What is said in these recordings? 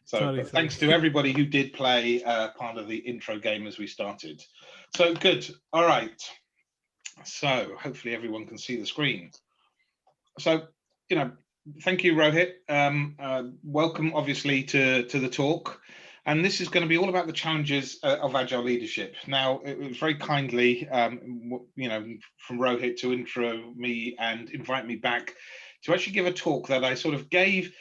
So thanks to everybody who did play part of the intro game as we started. So good. All right. So hopefully everyone can see the screen. So, thank you, Rohit. Welcome, obviously, to the talk. And this is going to be all about the challenges of agile leadership. Now, it was very kindly, from Rohit to intro me and invite me back to actually give a talk that I sort of gave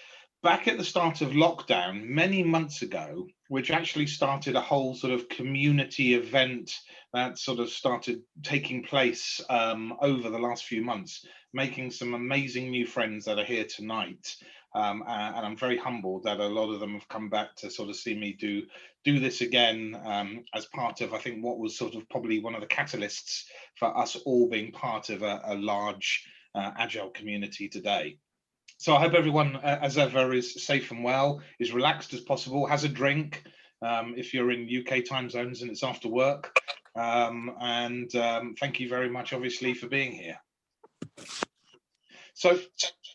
back at the start of lockdown many months ago, which actually started a whole sort of community event that sort of started taking place over the last few months, making some amazing new friends that are here tonight. And I'm very humbled that a lot of them have come back to sort of see me do this again as part of, I think, what was sort of probably one of the catalysts for us all being part of a large agile community today. So I hope everyone, as ever, is safe and well, is relaxed as possible, has a drink if you're in UK time zones and it's after work. And thank you very much, obviously, for being here. So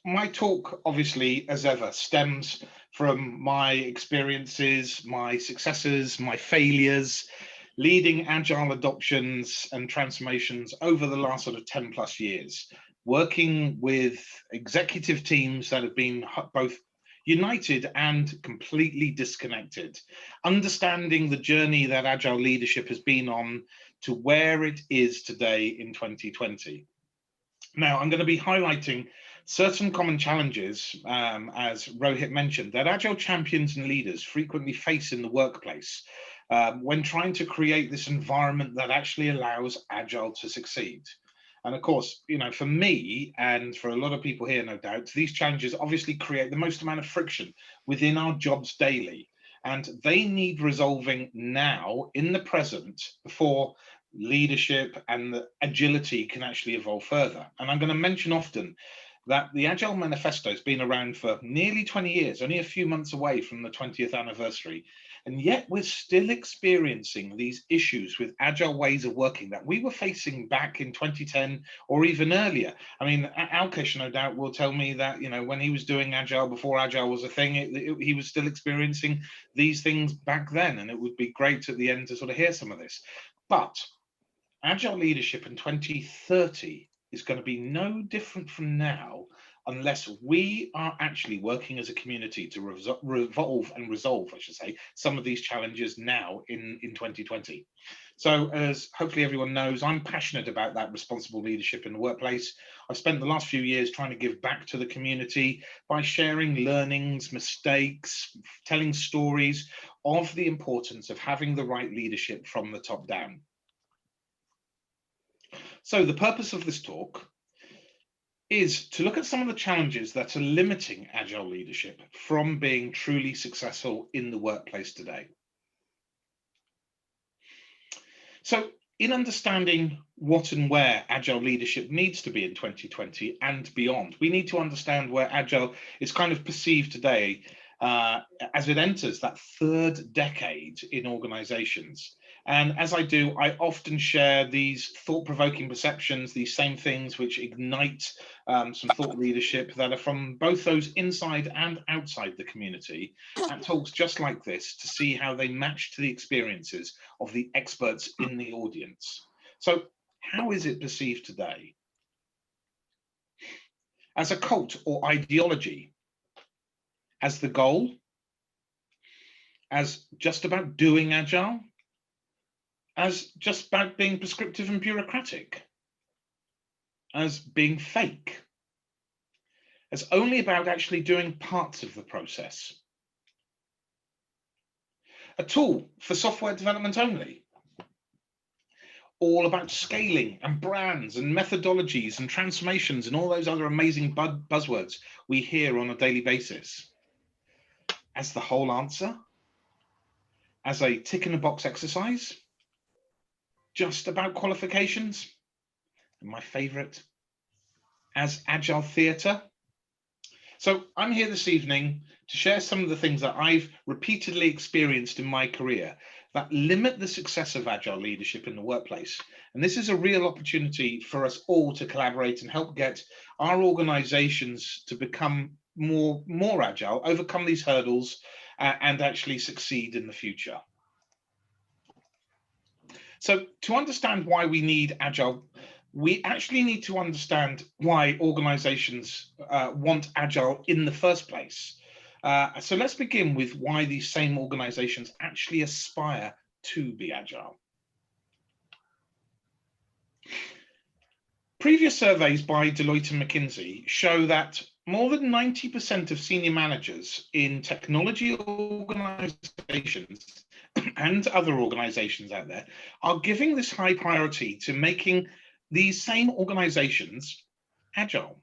my talk, obviously, as ever, stems from my experiences, my successes, my failures, leading agile adoptions and transformations over the last sort of 10 plus years, working with executive teams that have been both united and completely disconnected, understanding the journey that agile leadership has been on to where it is today in 2020. Now, I'm going to be highlighting certain common challenges, as Rohit mentioned, that agile champions and leaders frequently face in the workplace when trying to create this environment that actually allows agile to succeed. And of course, for me and for a lot of people here, no doubt, these challenges obviously create the most amount of friction within our jobs daily. And they need resolving now in the present before leadership and the agility can actually evolve further. And I'm going to mention often that the Agile Manifesto has been around for nearly 20 years, only a few months away from the 20th anniversary. And yet we're still experiencing these issues with agile ways of working that we were facing back in 2010 or even earlier. I mean, Alkesh, no doubt, will tell me that, when he was doing agile before agile was a thing, he was still experiencing these things back then. And it would be great at the end to sort of hear some of this. But agile leadership in 2030 is going to be no different from now unless we are actually working as a community to resolve, I should say, some of these challenges now in 2020. So as hopefully everyone knows, I'm passionate about that responsible leadership in the workplace. I've spent the last few years trying to give back to the community by sharing learnings, mistakes, telling stories of the importance of having the right leadership from the top down. So the purpose of this talk is to look at some of the challenges that are limiting agile leadership from being truly successful in the workplace today. So in understanding what and where agile leadership needs to be in 2020 and beyond, we need to understand where agile is kind of perceived today as it enters that third decade in organizations. And as I do, I often share these thought-provoking perceptions, these same things which ignite some thought leadership that are from both those inside and outside the community, at talks just like this to see how they match to the experiences of the experts in the audience. So how is it perceived today? As a cult or ideology? As the goal? As just about doing agile? As just about being prescriptive and bureaucratic? As being fake? As only about actually doing parts of the process? A tool for software development only? All about scaling and brands and methodologies and transformations and all those other amazing buzzwords we hear on a daily basis? As the whole answer? As a tick in the box exercise? Just about qualifications? And my favorite, as agile theatre? So I'm here this evening to share some of the things that I've repeatedly experienced in my career that limit the success of agile leadership in the workplace. And this is a real opportunity for us all to collaborate and help get our organizations to become more agile, overcome these hurdles, and actually succeed in the future. So to understand why we need agile, we actually need to understand why organizations want agile in the first place. So let's begin with why these same organizations actually aspire to be agile. Previous surveys by Deloitte and McKinsey show that more than 90% of senior managers in technology organizations and other organizations out there are giving this high priority to making these same organizations agile.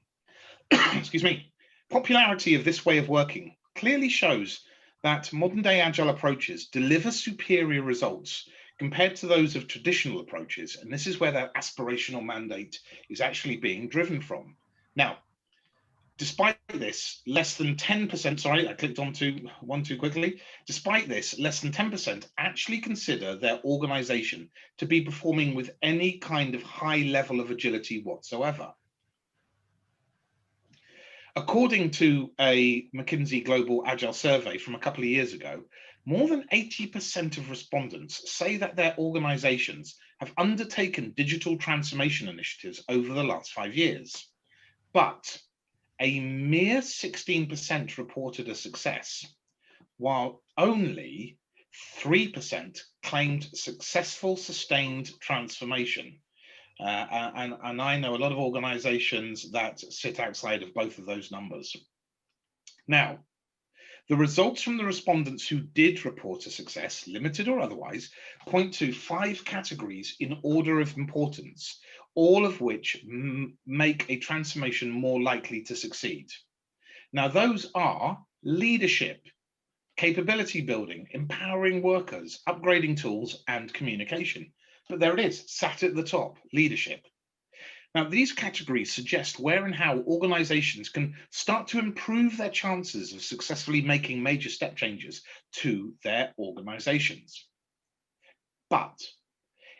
Excuse me. Popularity of this way of working clearly shows that modern day agile approaches deliver superior results compared to those of traditional approaches. And this is where that aspirational mandate is actually being driven from. Now, despite this, less than 10%, sorry, I clicked onto one too quickly. Despite this, less than 10% actually consider their organization to be performing with any kind of high level of agility whatsoever. According to a McKinsey Global Agile survey from a couple of years ago, more than 80% of respondents say that their organizations have undertaken digital transformation initiatives over the last 5 years. But a mere 16% reported a success, while only 3% claimed successful sustained transformation. And I know a lot of organizations that sit outside of both of those numbers. Now, the results from the respondents who did report a success, limited or otherwise, point to 5 categories in order of importance, all of which make a transformation more likely to succeed. Now, those are leadership, capability building, empowering workers, upgrading tools, and communication. But there it is, sat at the top, leadership. Now, these categories suggest where and how organizations can start to improve their chances of successfully making major step changes to their organizations. But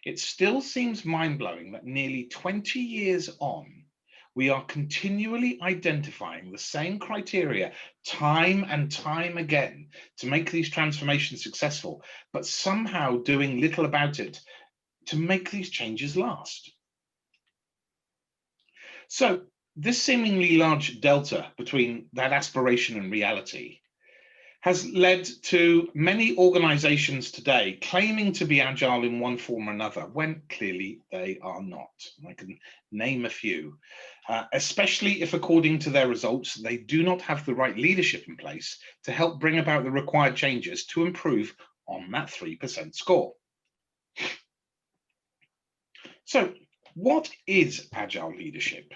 it still seems mind-blowing that nearly 20 years on, we are continually identifying the same criteria time and time again to make these transformations successful, but somehow doing little about it to make these changes last. So this seemingly large delta between that aspiration and reality has led to many organizations today claiming to be agile in one form or another, when clearly they are not. I can name a few, especially if, according to their results, they do not have the right leadership in place to help bring about the required changes to improve on that 3% score. So what is agile leadership?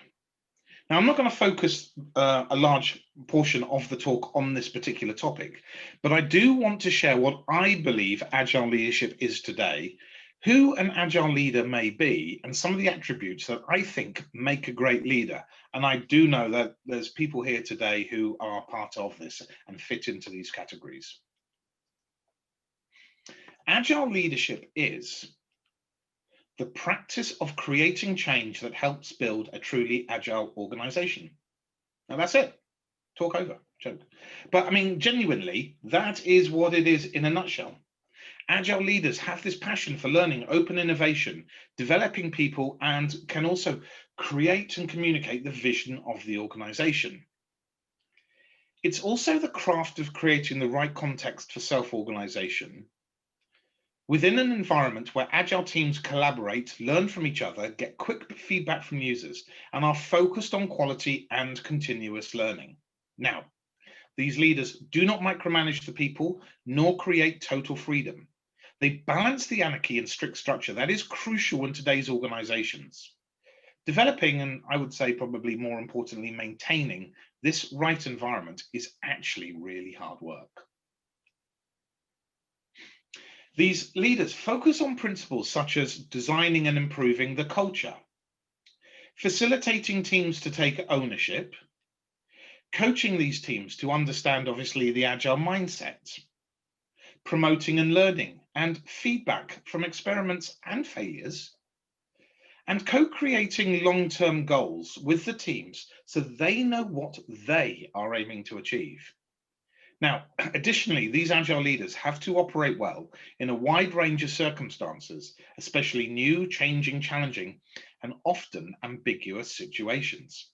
Now, I'm not going to focus a large portion of the talk on this particular topic, but I do want to share what I believe agile leadership is today, who an agile leader may be, and some of the attributes that I think make a great leader. And I do know that there's people here today who are part of this and fit into these categories. Agile leadership is the practice of creating change that helps build a truly agile organization. Now that's it. Talk over, joke. But I mean, genuinely, that is what it is in a nutshell. Agile leaders have this passion for learning, open innovation, developing people, and can also create and communicate the vision of the organization. It's also the craft of creating the right context for self-organization within an environment where agile teams collaborate, learn from each other, get quick feedback from users, and are focused on quality and continuous learning. Now, these leaders do not micromanage the people, nor create total freedom. They balance the anarchy and strict structure that is crucial in today's organizations. Developing, and I would say probably more importantly, maintaining this right environment is actually really hard work. These leaders focus on principles such as designing and improving the culture, facilitating teams to take ownership, coaching these teams to understand, obviously, the agile mindset, promoting and learning, and feedback from experiments and failures, and co-creating long-term goals with the teams so they know what they are aiming to achieve. Now, additionally, these agile leaders have to operate well in a wide range of circumstances, especially new, changing, challenging, and often ambiguous situations.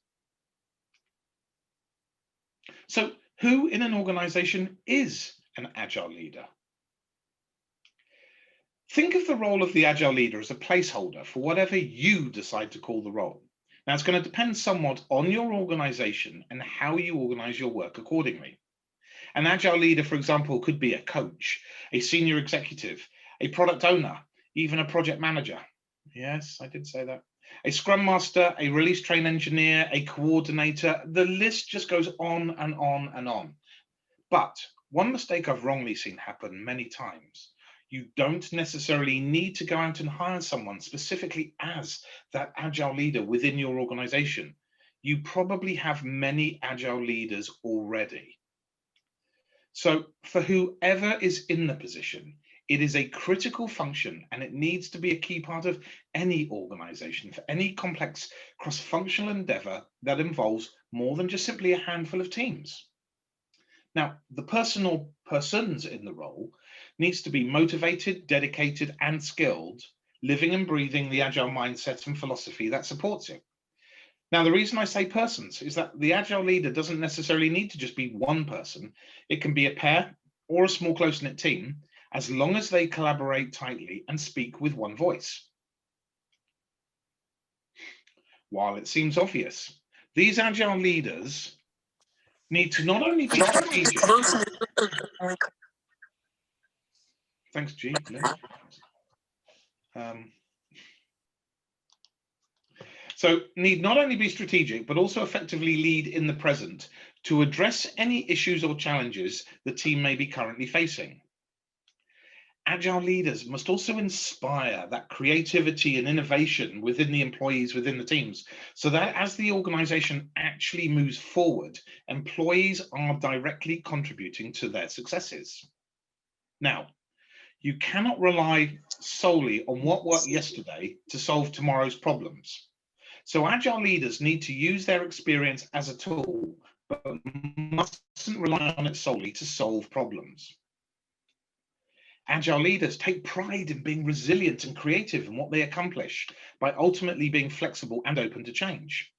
So, who in an organization is an agile leader? Think of the role of the agile leader as a placeholder for whatever you decide to call the role. Now, it's going to depend somewhat on your organization and how you organize your work accordingly. An agile leader, for example, could be a coach, a senior executive, a product owner, even a project manager. Yes, I did say that. A scrum master, a release train engineer, a coordinator. The list just goes on and on and on. But one mistake I've wrongly seen happen many times: you don't necessarily need to go out and hire someone specifically as that agile leader within your organization. You probably have many agile leaders already. So for whoever is in the position, it is a critical function and it needs to be a key part of any organization for any complex cross-functional endeavor that involves more than just simply a handful of teams. Now, the person or persons in the role needs to be motivated, dedicated, and skilled, living and breathing the agile mindset and philosophy that supports it. Now, the reason I say persons is that the agile leader doesn't necessarily need to just be one person. It can be a pair or a small close-knit team, as long as they collaborate tightly and speak with one voice. While it seems obvious, these agile leaders need to not only be strategic. Thanks, G. So need not only be strategic, but also effectively lead in the present to address any issues or challenges the team may be currently facing. Agile leaders must also inspire that creativity and innovation within the employees, within the teams, so that as the organization actually moves forward, employees are directly contributing to their successes. Now, you cannot rely solely on what worked yesterday to solve tomorrow's problems. So agile leaders need to use their experience as a tool, but mustn't rely on it solely to solve problems. Agile leaders take pride in being resilient and creative in what they accomplish by ultimately being flexible and open to change.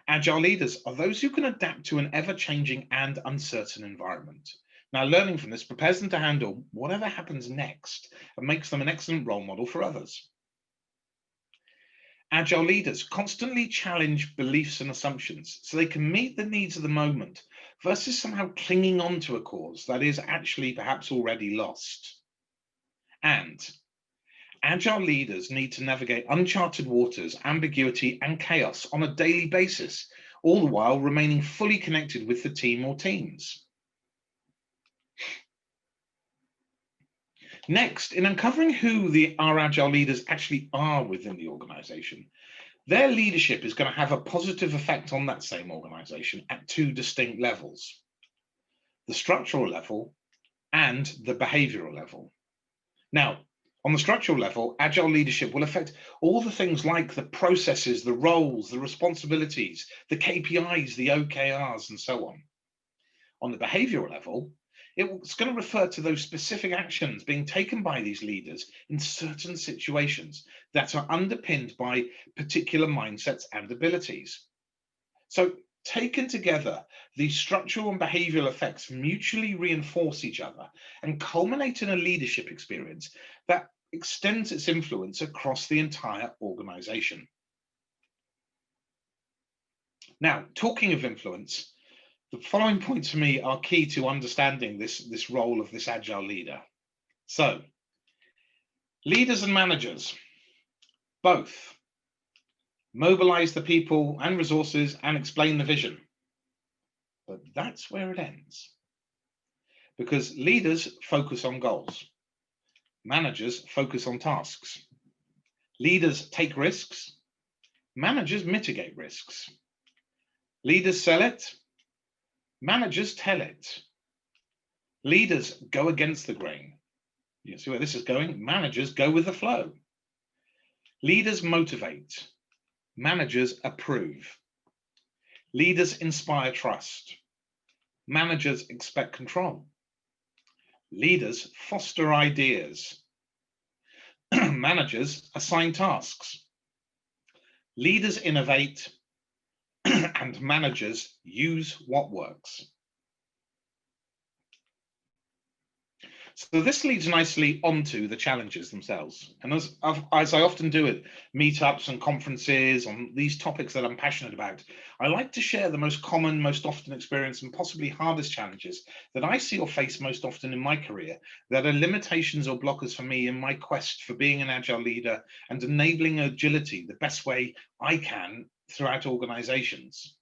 Agile leaders are those who can adapt to an ever-changing and uncertain environment. Now, learning from this prepares them to handle whatever happens next and makes them an excellent role model for others. Agile leaders constantly challenge beliefs and assumptions so they can meet the needs of the moment versus somehow clinging on to a cause that is actually perhaps already lost. And agile leaders need to navigate uncharted waters, ambiguity, and chaos on a daily basis, all the while remaining fully connected with the team or teams. Next, in uncovering who our agile leaders actually are within the organization, their leadership is going to have a positive effect on that same organization at two distinct levels: the structural level and the behavioral level. Now, on the structural level, agile leadership will affect all the things like the processes, the roles, the responsibilities, the KPIs, the OKRs, and so on. On the behavioral level, it's going to refer to those specific actions being taken by these leaders in certain situations that are underpinned by particular mindsets and abilities. So taken together, these structural and behavioral effects mutually reinforce each other and culminate in a leadership experience that extends its influence across the entire organization. Now, talking of influence, the following points for me are key to understanding this role of this agile leader. So, leaders and managers, both mobilize the people and resources and explain the vision. But that's where it ends. Because leaders focus on goals. Managers focus on tasks. Leaders take risks. Managers mitigate risks. Leaders sell it. Managers tell it. Leaders go against the grain. You see where this is going? Managers go with the flow. Leaders motivate, managers approve. Leaders inspire trust, managers expect control. Leaders foster ideas, managers assign tasks. Leaders innovate, and managers use what works. So this leads nicely onto the challenges themselves. And as I often do at meetups and conferences on these topics that I'm passionate about, I like to share the most common, most often experienced and possibly hardest challenges that I see or face most often in my career that are limitations or blockers for me in my quest for being an agile leader and enabling agility the best way I can throughout organizations.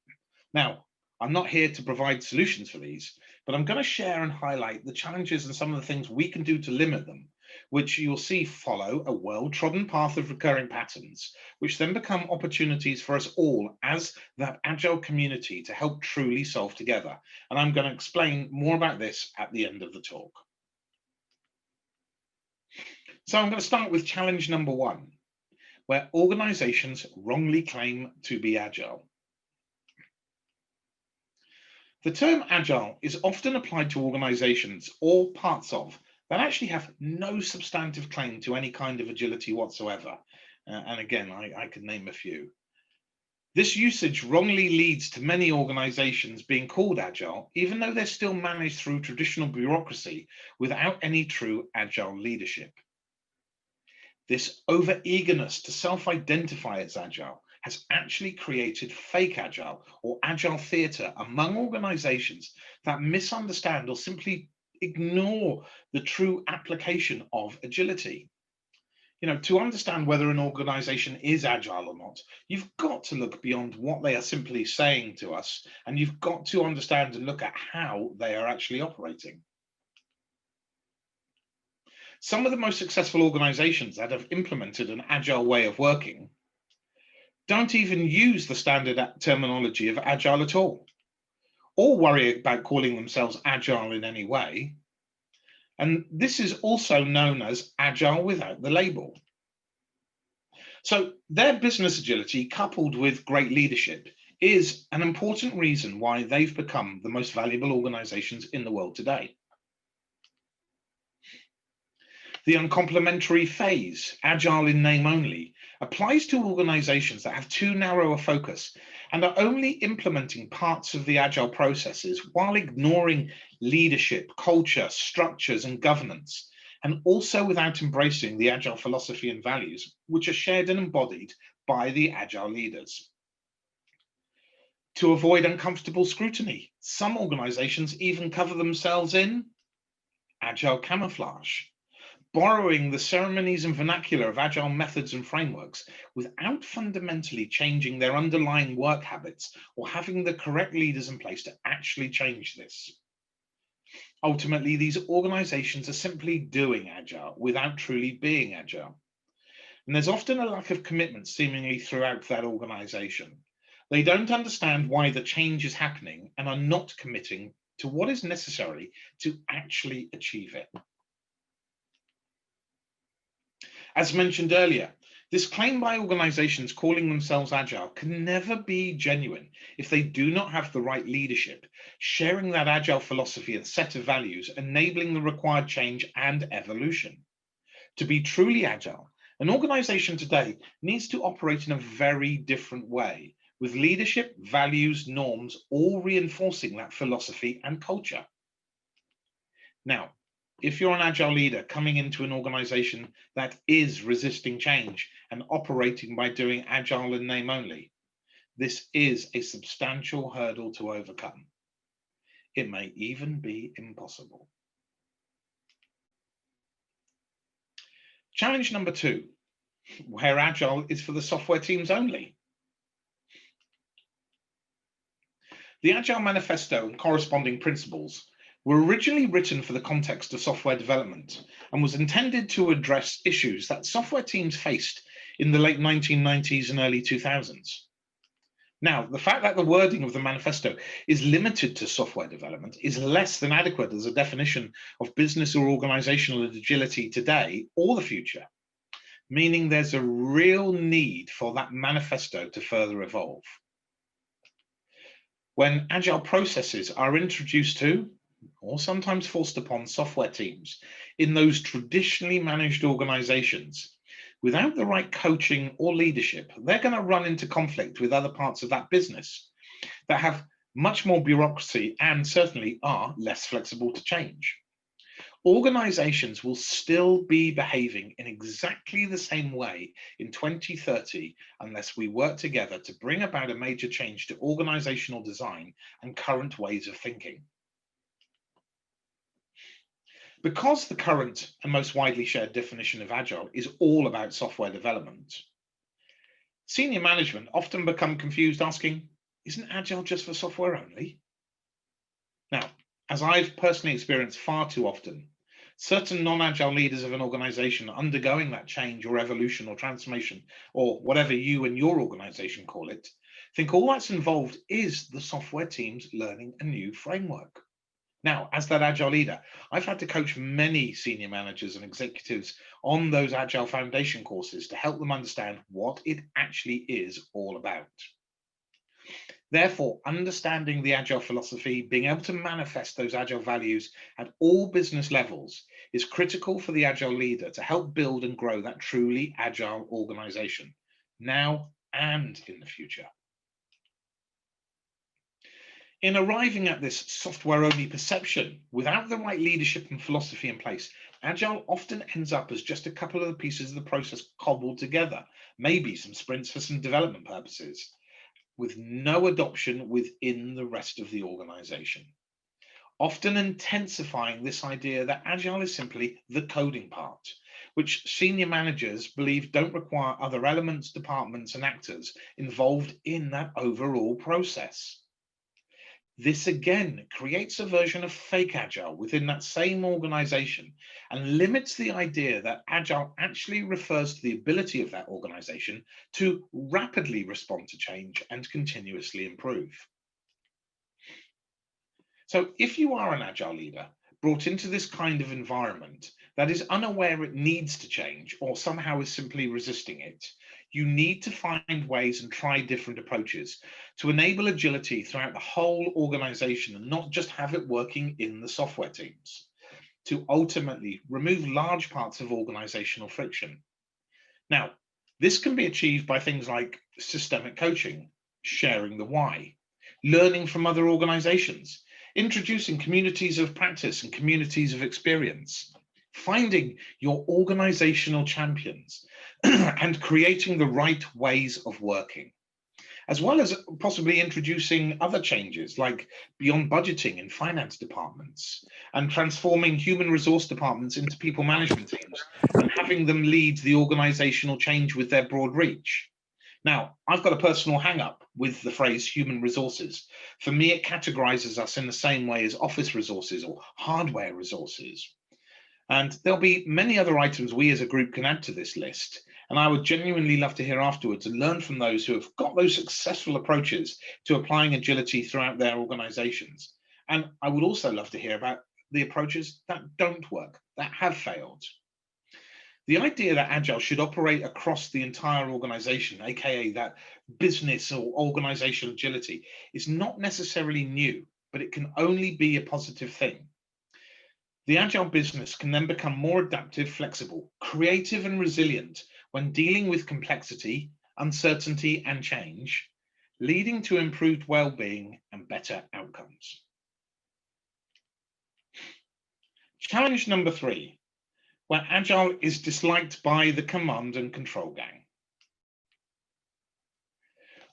Now, I'm not here to provide solutions for these, but I'm going to share and highlight the challenges and some of the things we can do to limit them, which you'll see follow a well-trodden path of recurring patterns, which then become opportunities for us all as that agile community to help truly solve together. And I'm going to explain more about this at the end of the talk. So I'm going to start with challenge number 1, where organizations wrongly claim to be agile. The term agile is often applied to organizations or parts of that actually have no substantive claim to any kind of agility whatsoever. And again, I could name a few. This usage wrongly leads to many organizations being called agile, even though they're still managed through traditional bureaucracy without any true agile leadership. This over-eagerness to self-identify as agile has actually created fake agile or agile theatre among organizations that misunderstand or simply ignore the true application of agility. You know, to understand whether an organization is agile or not, you've got to look beyond what they are simply saying to us, and you've got to understand and look at how they are actually operating. Some of the most successful organizations that have implemented an agile way of working don't even use the standard terminology of agile at all, or worry about calling themselves agile in any way. And this is also known as agile without the label. So their business agility, coupled with great leadership, is an important reason why they've become the most valuable organizations in the world today. The uncomplimentary phase, agile in name only, applies to organizations that have too narrow a focus and are only implementing parts of the agile processes while ignoring leadership, culture, structures, and governance, and also without embracing the agile philosophy and values, which are shared and embodied by the agile leaders. To avoid uncomfortable scrutiny, some organizations even cover themselves in agile camouflage, borrowing the ceremonies and vernacular of agile methods and frameworks without fundamentally changing their underlying work habits or having the correct leaders in place to actually change this. Ultimately, these organizations are simply doing agile without truly being agile. And there's often a lack of commitment seemingly throughout that organization. They don't understand why the change is happening and are not committing to what is necessary to actually achieve it. As mentioned earlier, this claim by organizations calling themselves agile can never be genuine if they do not have the right leadership, sharing that agile philosophy and set of values, enabling the required change and evolution. To be truly agile, an organization today needs to operate in a very different way, with leadership, values, norms, all reinforcing that philosophy and culture. Now, if you're an agile leader coming into an organization that is resisting change and operating by doing agile in name only, this is a substantial hurdle to overcome. It may even be impossible. Challenge number 2, where agile is for the software teams only. The Agile Manifesto and corresponding principles were originally written for the context of software development and was intended to address issues that software teams faced in the late 1990s and early 2000s. Now, the fact that the wording of the manifesto is limited to software development is less than adequate as a definition of business or organizational agility today or the future. meaning there's a real need for that manifesto to further evolve. When agile processes are introduced to, or sometimes forced upon, software teams in those traditionally managed organizations, without the right coaching or leadership, they're going to run into conflict with other parts of that business that have much more bureaucracy and certainly are less flexible to change. Organizations will still be behaving in exactly the same way in 2030 unless we work together to bring about a major change to organizational design and current ways of thinking. Because the current and most widely shared definition of agile is all about software development, senior management often become confused asking, isn't agile just for software only? Now, as I've personally experienced far too often, certain non-agile leaders of an organization undergoing that change or evolution or transformation, or whatever you and your organization call it, think all that's involved is the software teams learning a new framework. Now, as that agile leader, I've had to coach many senior managers and executives on those agile foundation courses to help them understand what it actually is all about. Therefore, understanding the agile philosophy, being able to manifest those agile values at all business levels is critical for the agile leader to help build and grow that truly agile organization, now and in the future. In arriving at this software-only perception, without the right leadership and philosophy in place, agile often ends up as just a couple of the pieces of the process cobbled together, maybe some sprints for some development purposes, with no adoption within the rest of the organization, often intensifying this idea that agile is simply the coding part, which senior managers believe don't require other elements, departments, and actors involved in that overall process. This again creates a version of fake agile within that same organization and limits the idea that agile actually refers to the ability of that organization to rapidly respond to change and continuously improve. So if you are an agile leader brought into this kind of environment that is unaware it needs to change or somehow is simply resisting it, you need to find ways and try different approaches to enable agility throughout the whole organization and not just have it working in the software teams, to ultimately remove large parts of organizational friction. Now, this can be achieved by things like systemic coaching, sharing the why, learning from other organizations, introducing communities of practice and communities of experience, finding your organizational champions, and creating the right ways of working, as well as possibly introducing other changes like beyond budgeting in finance departments and transforming human resource departments into people management teams and having them lead the organizational change with their broad reach. Now, I've got a personal hang up with the phrase human resources. For me, it categorizes us in the same way as office resources or hardware resources. And there'll be many other items we as a group can add to this list. And I would genuinely love to hear afterwards and learn from those who have got those successful approaches to applying agility throughout their organizations. And I would also love to hear about the approaches that don't work, that have failed. The idea that agile should operate across the entire organization, aka that business or organizational agility, is not necessarily new, but it can only be a positive thing. The agile business can then become more adaptive, flexible, creative, and resilient when dealing with complexity, uncertainty, and change, leading to improved well-being and better outcomes. Challenge number 3, where agile is disliked by the command and control gang.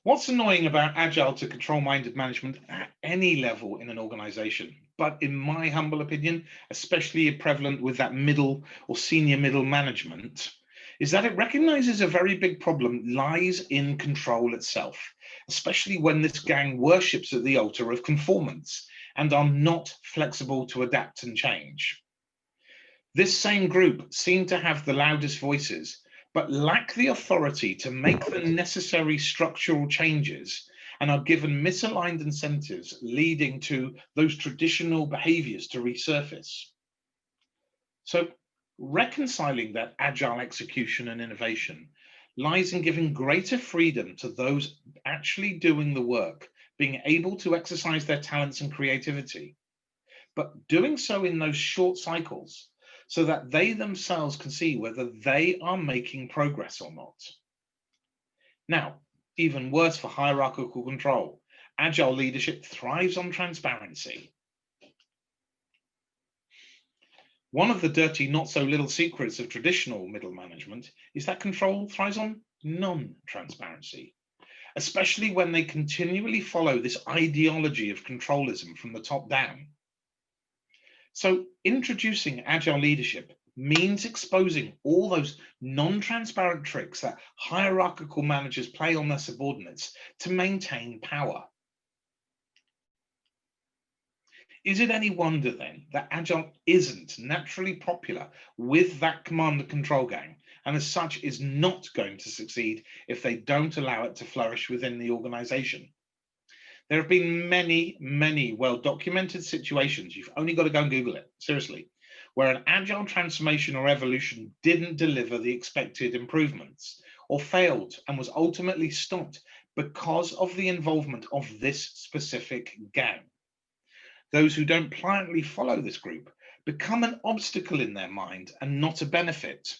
What's annoying about agile to control-minded management at any level in an organization, but in my humble opinion, especially prevalent with that middle or senior middle management, is that it recognizes a very big problem lies in control itself, especially when this gang worships at the altar of conformance and are not flexible to adapt and change. This same group seem to have the loudest voices, but lack the authority to make the necessary structural changes and are given misaligned incentives, leading to those traditional behaviors to resurface. So Reconciling that agile execution and innovation lies in giving greater freedom to those actually doing the work, being able to exercise their talents and creativity, but doing so in those short cycles so that they themselves can see whether they are making progress or not. Now, even worse for hierarchical control, agile leadership thrives on transparency. One of the dirty, not so little secrets of traditional middle management is that control thrives on non-transparency, especially when they continually follow this ideology of controlism from the top down. So introducing agile leadership means exposing all those non-transparent tricks that hierarchical managers play on their subordinates to maintain power. Is it any wonder then that agile isn't naturally popular with that command and control gang, and as such is not going to succeed if they don't allow it to flourish within the organization? There have been many well-documented situations, you've only got to go and Google it, seriously, where an agile transformation or evolution didn't deliver the expected improvements or failed and was ultimately stopped because of the involvement of this specific gang. Those who don't pliantly follow this group become an obstacle in their mind and not a benefit.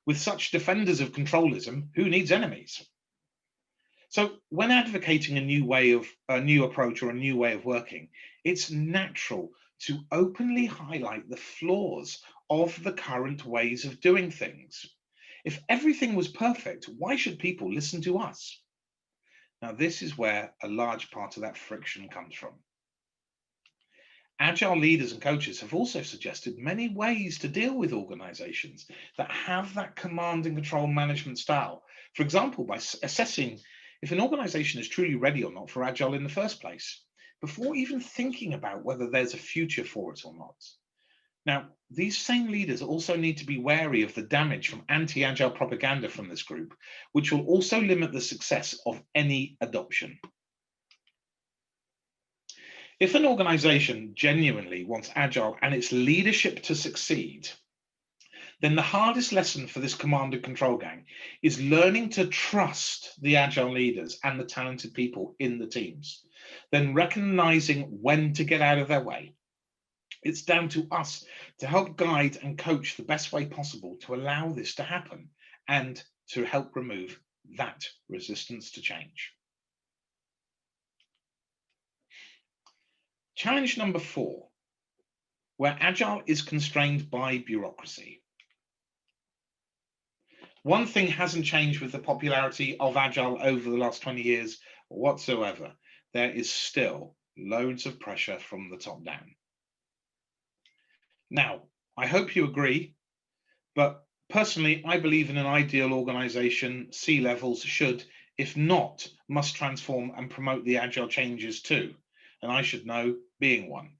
With such defenders of controlism, who needs enemies? So when advocating a new approach or a new way of working, it's natural to openly highlight the flaws of the current ways of doing things. If everything was perfect, why should people listen to us? Now, this is where a large part of that friction comes from. Agile leaders and coaches have also suggested many ways to deal with organizations that have that command and control management style. For example, by assessing if an organization is truly ready or not for agile in the first place, before even thinking about whether there's a future for it or not. Now, these same leaders also need to be wary of the damage from anti-agile propaganda from this group, which will also limit the success of any adoption. If an organization genuinely wants agile and its leadership to succeed, then the hardest lesson for this command and control gang is learning to trust the agile leaders and the talented people in the teams, then recognizing when to get out of their way. It's down to us to help guide and coach the best way possible to allow this to happen and to help remove that resistance to change. Challenge number 4, where agile is constrained by bureaucracy. One thing hasn't changed with the popularity of agile over the last 20 years whatsoever. There is still loads of pressure from the top down. Now, I hope you agree, but personally, I believe in an ideal organization, C-levels should, if not, must transform and promote the agile changes too. And I should know, being one.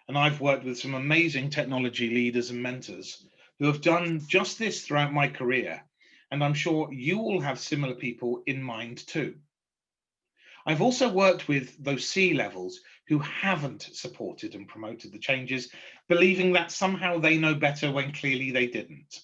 And I've worked with some amazing technology leaders and mentors who have done just this throughout my career. And I'm sure you all have similar people in mind too. I've also worked with those C-levels who haven't supported and promoted the changes, believing that somehow they know better when clearly they didn't.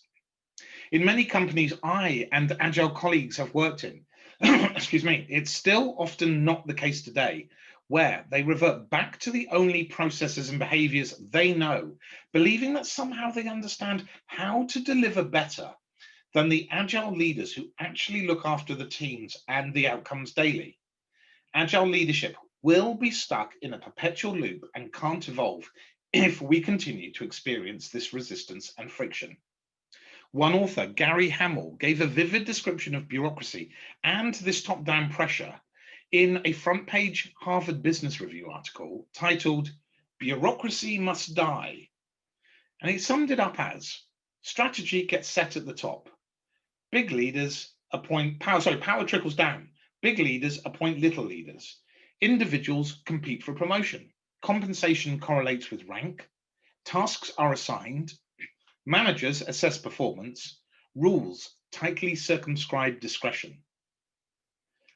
In many companies I and agile colleagues have worked in, excuse me, it's still often not the case today, where they revert back to the only processes and behaviors they know, believing that somehow they understand how to deliver better than the agile leaders who actually look after the teams and the outcomes daily. Agile leadership will be stuck in a perpetual loop and can't evolve if we continue to experience this resistance and friction. One author, Gary Hamel, gave a vivid description of bureaucracy and this top-down pressure in a front-page Harvard Business Review article titled "Bureaucracy Must Die." And he summed it up as, strategy gets set at the top. Big leaders appoint, power trickles down. Big leaders appoint little leaders. Individuals compete for promotion. Compensation correlates with rank. Tasks are assigned. Managers assess performance. Rules tightly circumscribe discretion.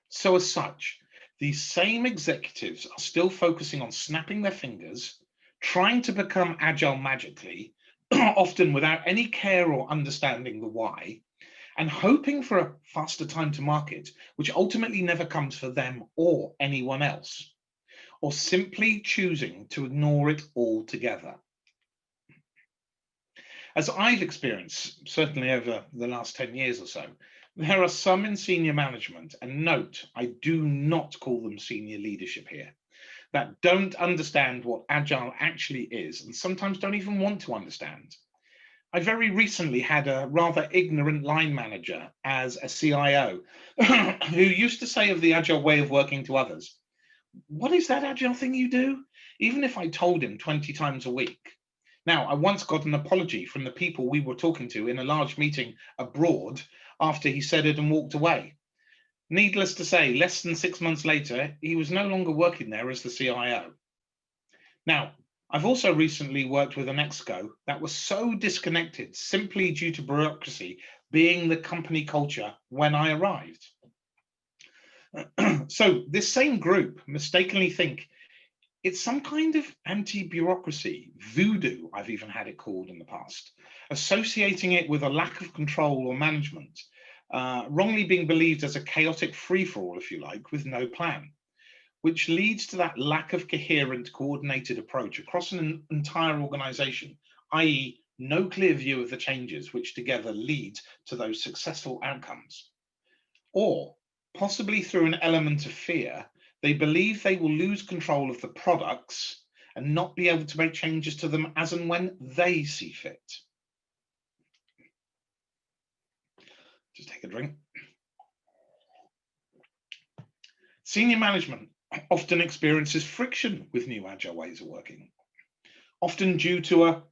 So as such, these same executives are still focusing on snapping their fingers, trying to become agile magically, often without any care or understanding the why, and hoping for a faster time to market, which ultimately never comes for them or anyone else, or simply choosing to ignore it altogether. As I've experienced, certainly over the last 10 years or so, there are some in senior management, and note, I do not call them senior leadership here, that don't understand what Agile actually is, and sometimes don't even want to understand. I very recently had a rather ignorant line manager as a CIO who used to say of the Agile way of working to others, "What is that Agile thing you do?" Even if I told him 20 times a week. Now, I once got an apology from the people we were talking to in a large meeting abroad after he said it and walked away. Needless to say, less than 6 months later, he was no longer working there as the CIO. Now, I've also recently worked with an exco that was so disconnected simply due to bureaucracy being the company culture when I arrived. So this same group mistakenly think it's some kind of anti-bureaucracy, voodoo, I've even had it called in the past, associating it with a lack of control or management, wrongly being believed as a chaotic free-for-all, if you like, with no plan, which leads to that lack of coherent, coordinated approach across an entire organization, i.e. no clear view of the changes which together lead to those successful outcomes. Or, possibly through an element of fear, they believe they will lose control of the products and not be able to make changes to them as and when they see fit. Just take a drink. Senior management often experiences friction with new Agile ways of working, often due to a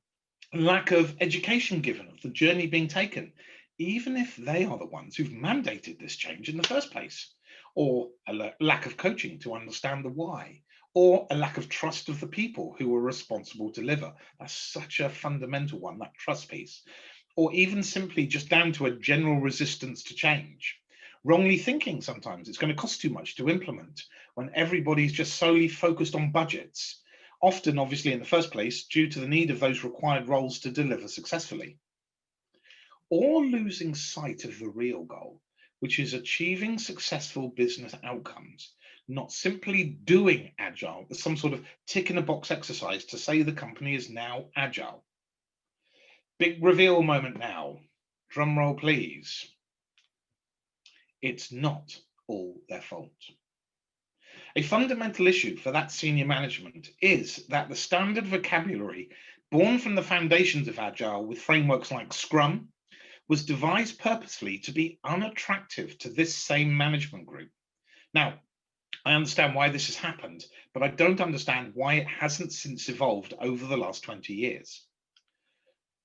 lack of education given of the journey being taken, even if they are the ones who've mandated this change in the first place, or a lack of coaching to understand the why, or a lack of trust of the people who are responsible to deliver. That's such a fundamental one, that trust piece. Or even simply just down to a general resistance to change. Wrongly thinking sometimes it's going to cost too much to implement when everybody's just solely focused on budgets, often obviously in the first place due to the need of those required roles to deliver successfully. Or losing sight of the real goal, which is achieving successful business outcomes, not simply doing Agile as some sort of tick in a box exercise to say the company is now Agile. Big reveal moment now. Drum roll, please. It's not all their fault. A fundamental issue for that senior management is that the standard vocabulary born from the foundations of Agile with frameworks like Scrum was devised purposely to be unattractive to this same management group. Now, I understand why this has happened, but I don't understand why it hasn't since evolved over the last 20 years.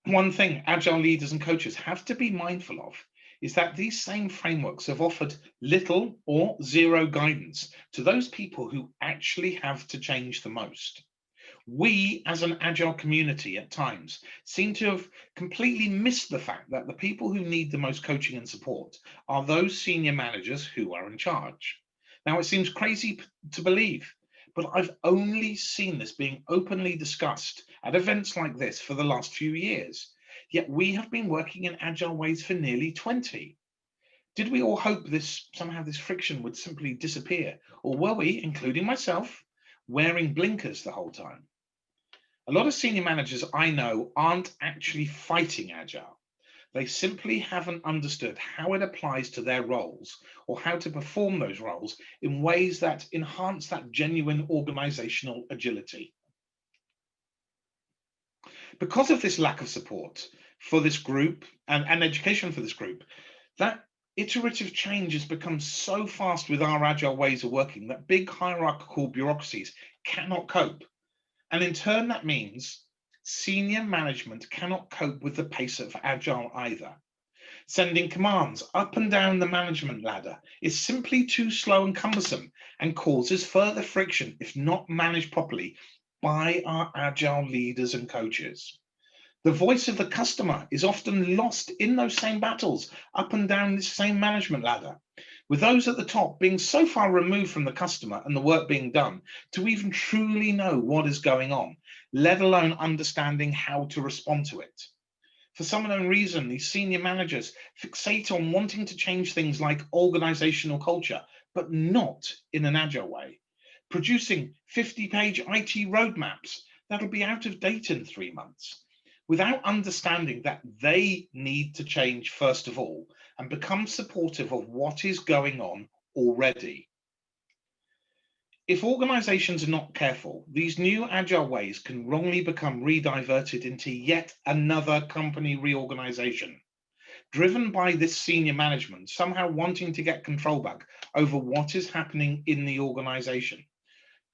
One thing Agile leaders and coaches have to be mindful of is that these same frameworks have offered little or zero guidance to those people who actually have to change the most. We, as an Agile community at times, seem to have completely missed the fact that the people who need the most coaching and support are those senior managers who are in charge. Now, it seems crazy to believe, but I've only seen this being openly discussed at events like this for the last few years, yet we have been working in Agile ways for nearly 20. Did we all hope somehow this friction would simply disappear, or were we, including myself, wearing blinkers the whole time? A lot of senior managers I know aren't actually fighting Agile. They simply haven't understood how it applies to their roles or how to perform those roles in ways that enhance that genuine organizational agility. Because of this lack of support for this group and education for this group, that iterative change has become so fast with our Agile ways of working that big hierarchical bureaucracies cannot cope. And in turn, that means senior management cannot cope with the pace of Agile either. Sending commands up and down the management ladder is simply too slow and cumbersome and causes further friction if not managed properly by our Agile leaders and coaches. The voice of the customer is often lost in those same battles up and down this same management ladder, with those at the top being so far removed from the customer and the work being done to even truly know what is going on, let alone understanding how to respond to it. For some unknown reason, these senior managers fixate on wanting to change things like organizational culture, but not in an agile way, producing 50-page IT roadmaps that'll be out of date in 3 months, without understanding that they need to change first of all and become supportive of what is going on already. If organizations are not careful, these new agile ways can wrongly become rediverted into yet another company reorganization, driven by this senior management somehow wanting to get control back over what is happening in the organization,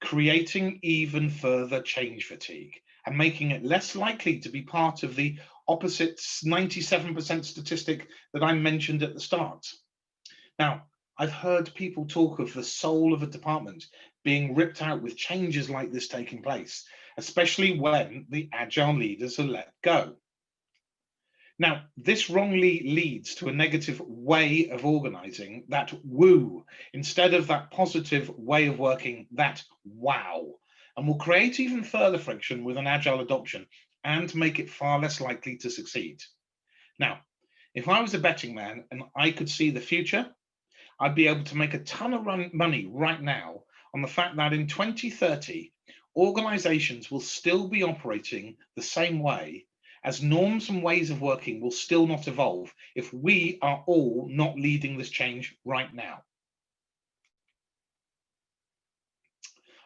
creating even further change fatigue and making it less likely to be part of the opposite 97% statistic that I mentioned at the start. Now, I've heard people talk of the soul of a department being ripped out with changes like this taking place, especially when the agile leaders are let go. Now, this wrongly leads to a negative way of organizing, that woo, instead of that positive way of working, that wow, and will create even further friction with an agile adoption and make it far less likely to succeed. Now, if I was a betting man and I could see the future, I'd be able to make a ton of money right now on the fact that in 2030, organizations will still be operating the same way, as norms and ways of working will still not evolve if we are all not leading this change right now.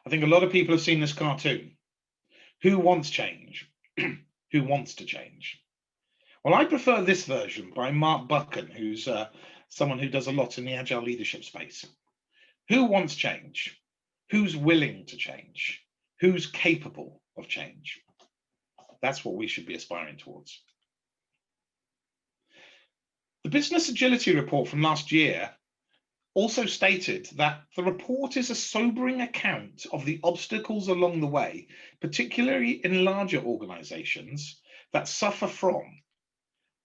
I think a lot of people have seen this cartoon. Who wants change? Who wants to change? Well, I prefer this version by Mark Buchan, who's someone who does a lot in the agile leadership space. Who wants change? Who's willing to change? Who's capable of change? That's what we should be aspiring towards. The Business Agility Report from last year also stated that the report is a sobering account of the obstacles along the way, particularly in larger organizations that suffer from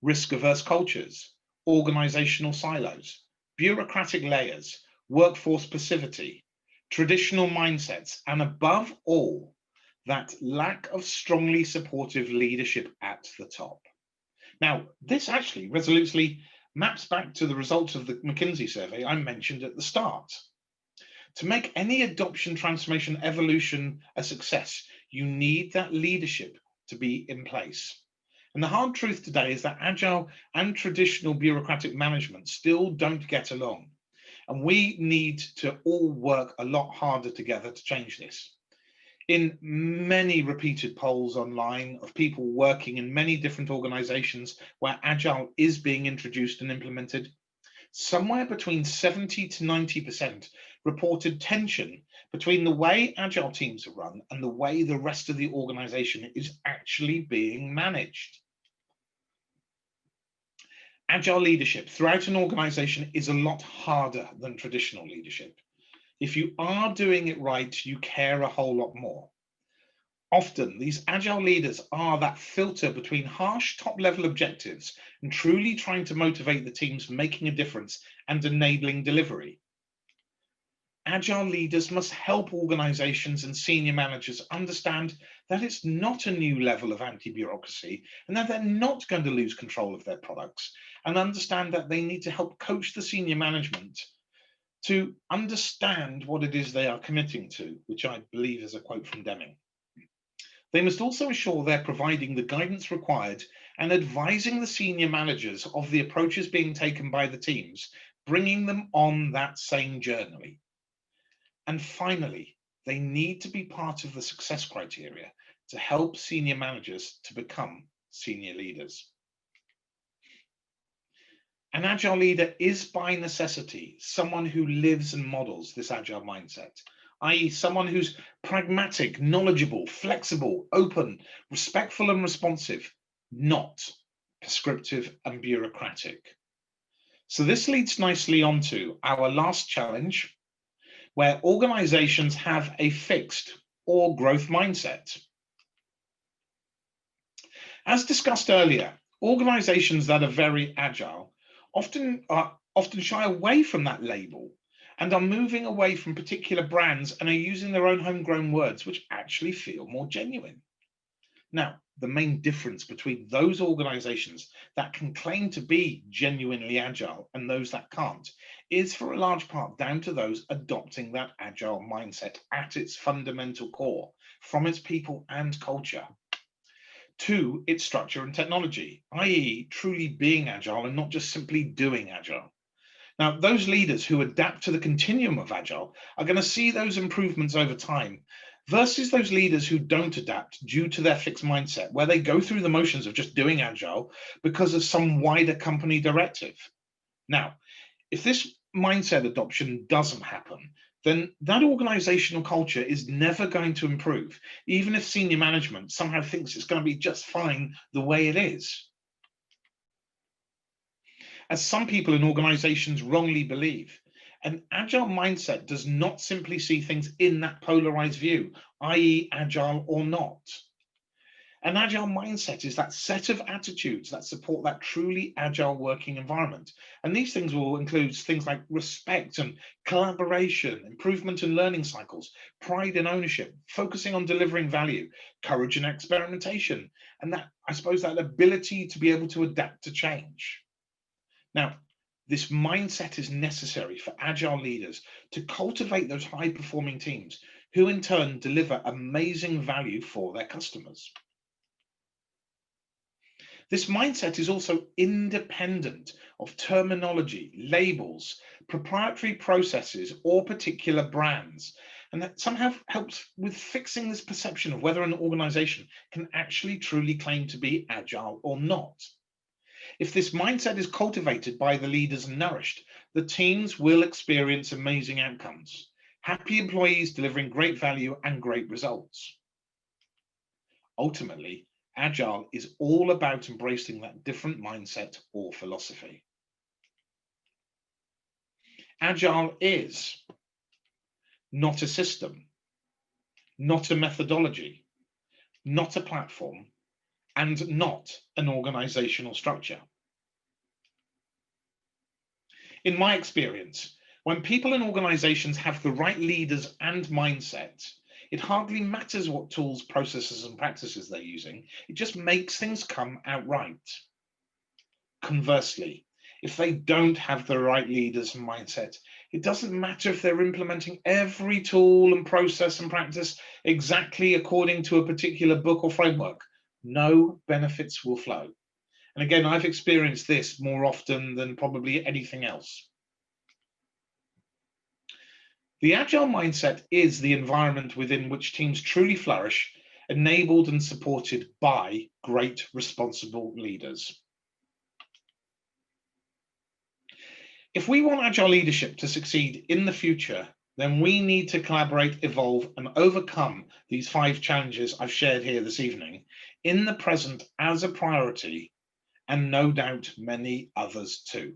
risk-averse cultures, organizational silos, bureaucratic layers, workforce passivity, traditional mindsets, and above all, that lack of strongly supportive leadership at the top. Now, this actually resolutely maps back to the results of the McKinsey survey I mentioned at the start. To make any adoption, transformation, evolution a success, you need that leadership to be in place. And the hard truth today is that agile and traditional bureaucratic management still don't get along. And we need to all work a lot harder together to change this. In many repeated polls online of people working in many different organizations where agile is being introduced and implemented, somewhere between 70 to 90% reported tension between the way agile teams are run and the way the rest of the organization is actually being managed. Agile leadership throughout an organization is a lot harder than traditional leadership. If you are doing it right, you care a whole lot more. Often, these agile leaders are that filter between harsh top-level objectives and truly trying to motivate the teams making a difference and enabling delivery. Agile leaders must help organizations and senior managers understand that it's not a new level of anti-bureaucracy and that they're not going to lose control of their products, and understand that they need to help coach the senior management to understand what it is they are committing to, which I believe is a quote from Deming. They must also ensure they're providing the guidance required and advising the senior managers of the approaches being taken by the teams, bringing them on that same journey. And finally, they need to be part of the success criteria to help senior managers to become senior leaders. An agile leader is by necessity someone who lives and models this agile mindset, i.e. someone who's pragmatic, knowledgeable, flexible, open, respectful and responsive, not prescriptive and bureaucratic. So this leads nicely onto our last challenge, where organizations have a fixed or growth mindset. As discussed earlier, organizations that are very agile often are often shy away from that label and are moving away from particular brands and are using their own homegrown words, which actually feel more genuine. Now, the main difference between those organizations that can claim to be genuinely agile and those that can't is for a large part down to those adopting that agile mindset at its fundamental core from its people and culture to its structure and technology, i.e., truly being agile and not just simply doing agile. Now, those leaders who adapt to the continuum of agile are going to see those improvements over time versus those leaders who don't adapt due to their fixed mindset, where they go through the motions of just doing agile because of some wider company directive. Now, if this mindset adoption doesn't happen, then that organizational culture is never going to improve, even if senior management somehow thinks it's going to be just fine the way it is. As some people in organizations wrongly believe, an agile mindset does not simply see things in that polarized view, i.e., agile or not. An agile mindset is that set of attitudes that support that truly agile working environment. And these things will include things like respect and collaboration, improvement and learning cycles, pride and ownership, focusing on delivering value, courage and experimentation, and that, I suppose, that ability to be able to adapt to change. Now, this mindset is necessary for agile leaders to cultivate those high-performing teams who in turn deliver amazing value for their customers. This mindset is also independent of terminology, labels, proprietary processes, or particular brands, and that somehow helps with fixing this perception of whether an organization can actually truly claim to be agile or not. If this mindset is cultivated by the leaders and nourished, the teams will experience amazing outcomes, happy employees delivering great value and great results. Ultimately, Agile is all about embracing that different mindset or philosophy. Agile is not a system, not a methodology, not a platform, and not an organizational structure. In my experience, when people and organizations have the right leaders and mindset, it hardly matters what tools, processes, and practices they're using. It just makes things come out right. Conversely, if they don't have the right leaders and mindset, it doesn't matter if they're implementing every tool and process and practice exactly according to a particular book or framework. No benefits will flow. And again, I've experienced this more often than probably anything else. The agile mindset is the environment within which teams truly flourish, enabled and supported by great responsible leaders. If we want agile leadership to succeed in the future, then we need to collaborate, evolve, and overcome these 5 challenges I've shared here this evening in the present as a priority, and no doubt many others too.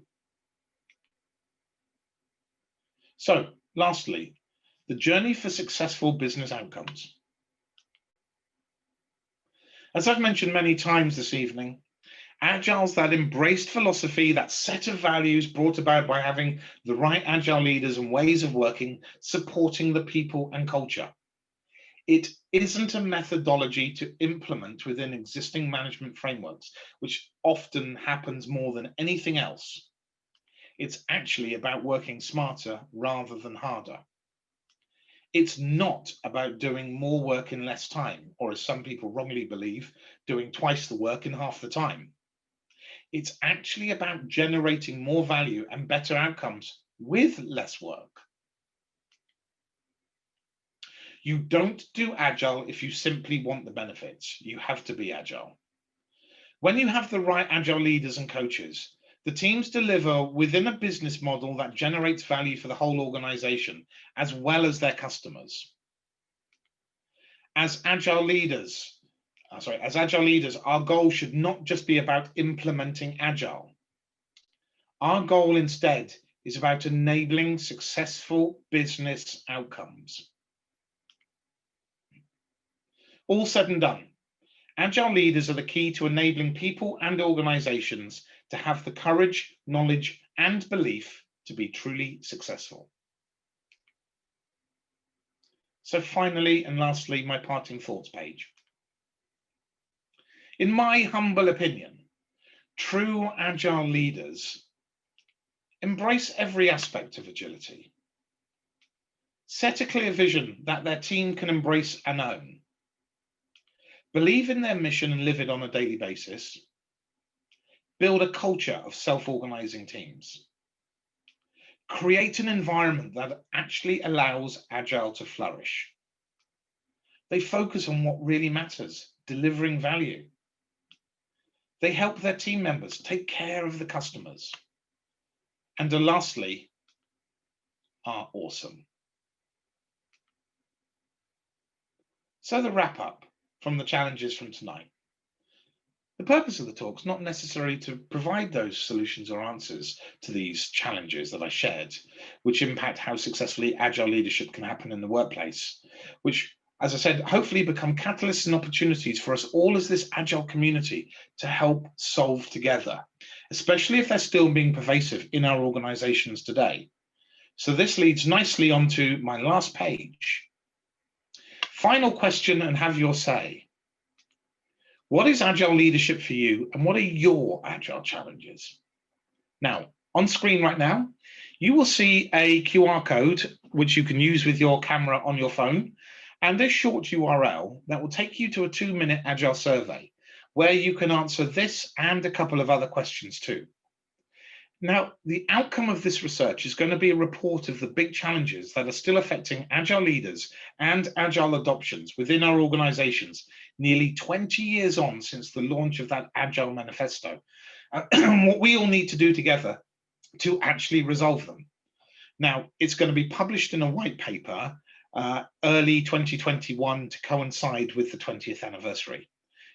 So, lastly, the journey for successful business outcomes. As I've mentioned many times this evening, Agile's that embraced philosophy, that set of values brought about by having the right agile leaders and ways of working, supporting the people and culture. It isn't a methodology to implement within existing management frameworks, which often happens more than anything else. It's actually about working smarter rather than harder. It's not about doing more work in less time, or as some people wrongly believe, doing twice the work in half the time. It's actually about generating more value and better outcomes with less work. You don't do agile if you simply want the benefits. You have to be agile. When you have the right agile leaders and coaches, the teams deliver within a business model that generates value for the whole organization, as well as their customers. As agile leaders, our goal should not just be about implementing agile. Our goal instead is about enabling successful business outcomes. All said and done, agile leaders are the key to enabling people and organizations to have the courage, knowledge, and belief to be truly successful. So finally and lastly, my parting thoughts page. In my humble opinion, true agile leaders embrace every aspect of agility. Set a clear vision that their team can embrace and own. Believe in their mission and live it on a daily basis. Build a culture of self-organizing teams. Create an environment that actually allows Agile to flourish. They focus on what really matters, delivering value. They help their team members take care of the customers. And lastly, are awesome. So the wrap up from the challenges from tonight. The purpose of the talk is not necessarily to provide those solutions or answers to these challenges that I shared, which impact how successfully agile leadership can happen in the workplace, which, as I said, hopefully become catalysts and opportunities for us all as this agile community to help solve together, especially if they're still being pervasive in our organizations today. So this leads nicely onto my last page. Final question and have your say. What is agile leadership for you, and what are your agile challenges? Now, on screen right now, you will see a QR code which you can use with your camera on your phone, and a short URL that will take you to a 2-minute agile survey where you can answer this and a couple of other questions too. Now, the outcome of this research is going to be a report of the big challenges that are still affecting agile leaders and agile adoptions within our organizations, nearly 20 years on since the launch of that Agile Manifesto, what we all need to do together to actually resolve them. Now, it's going to be published in a white paper early 2021 to coincide with the 20th anniversary.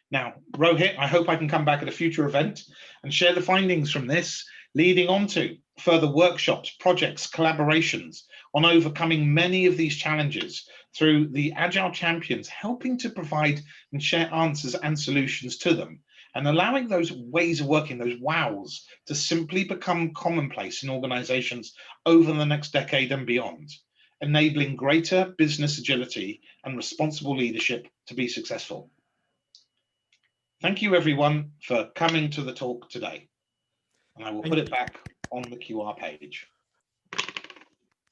Now, Rohit, I hope I can come back at a future event and share the findings from this, leading on to further workshops, projects, collaborations on overcoming many of these challenges through the Agile champions, helping to provide and share answers and solutions to them, and allowing those ways of working, those wows, to simply become commonplace in organizations over the next decade and beyond, enabling greater business agility and responsible leadership to be successful. Thank you, everyone, for coming to the talk today. And I will put it back on the QR page.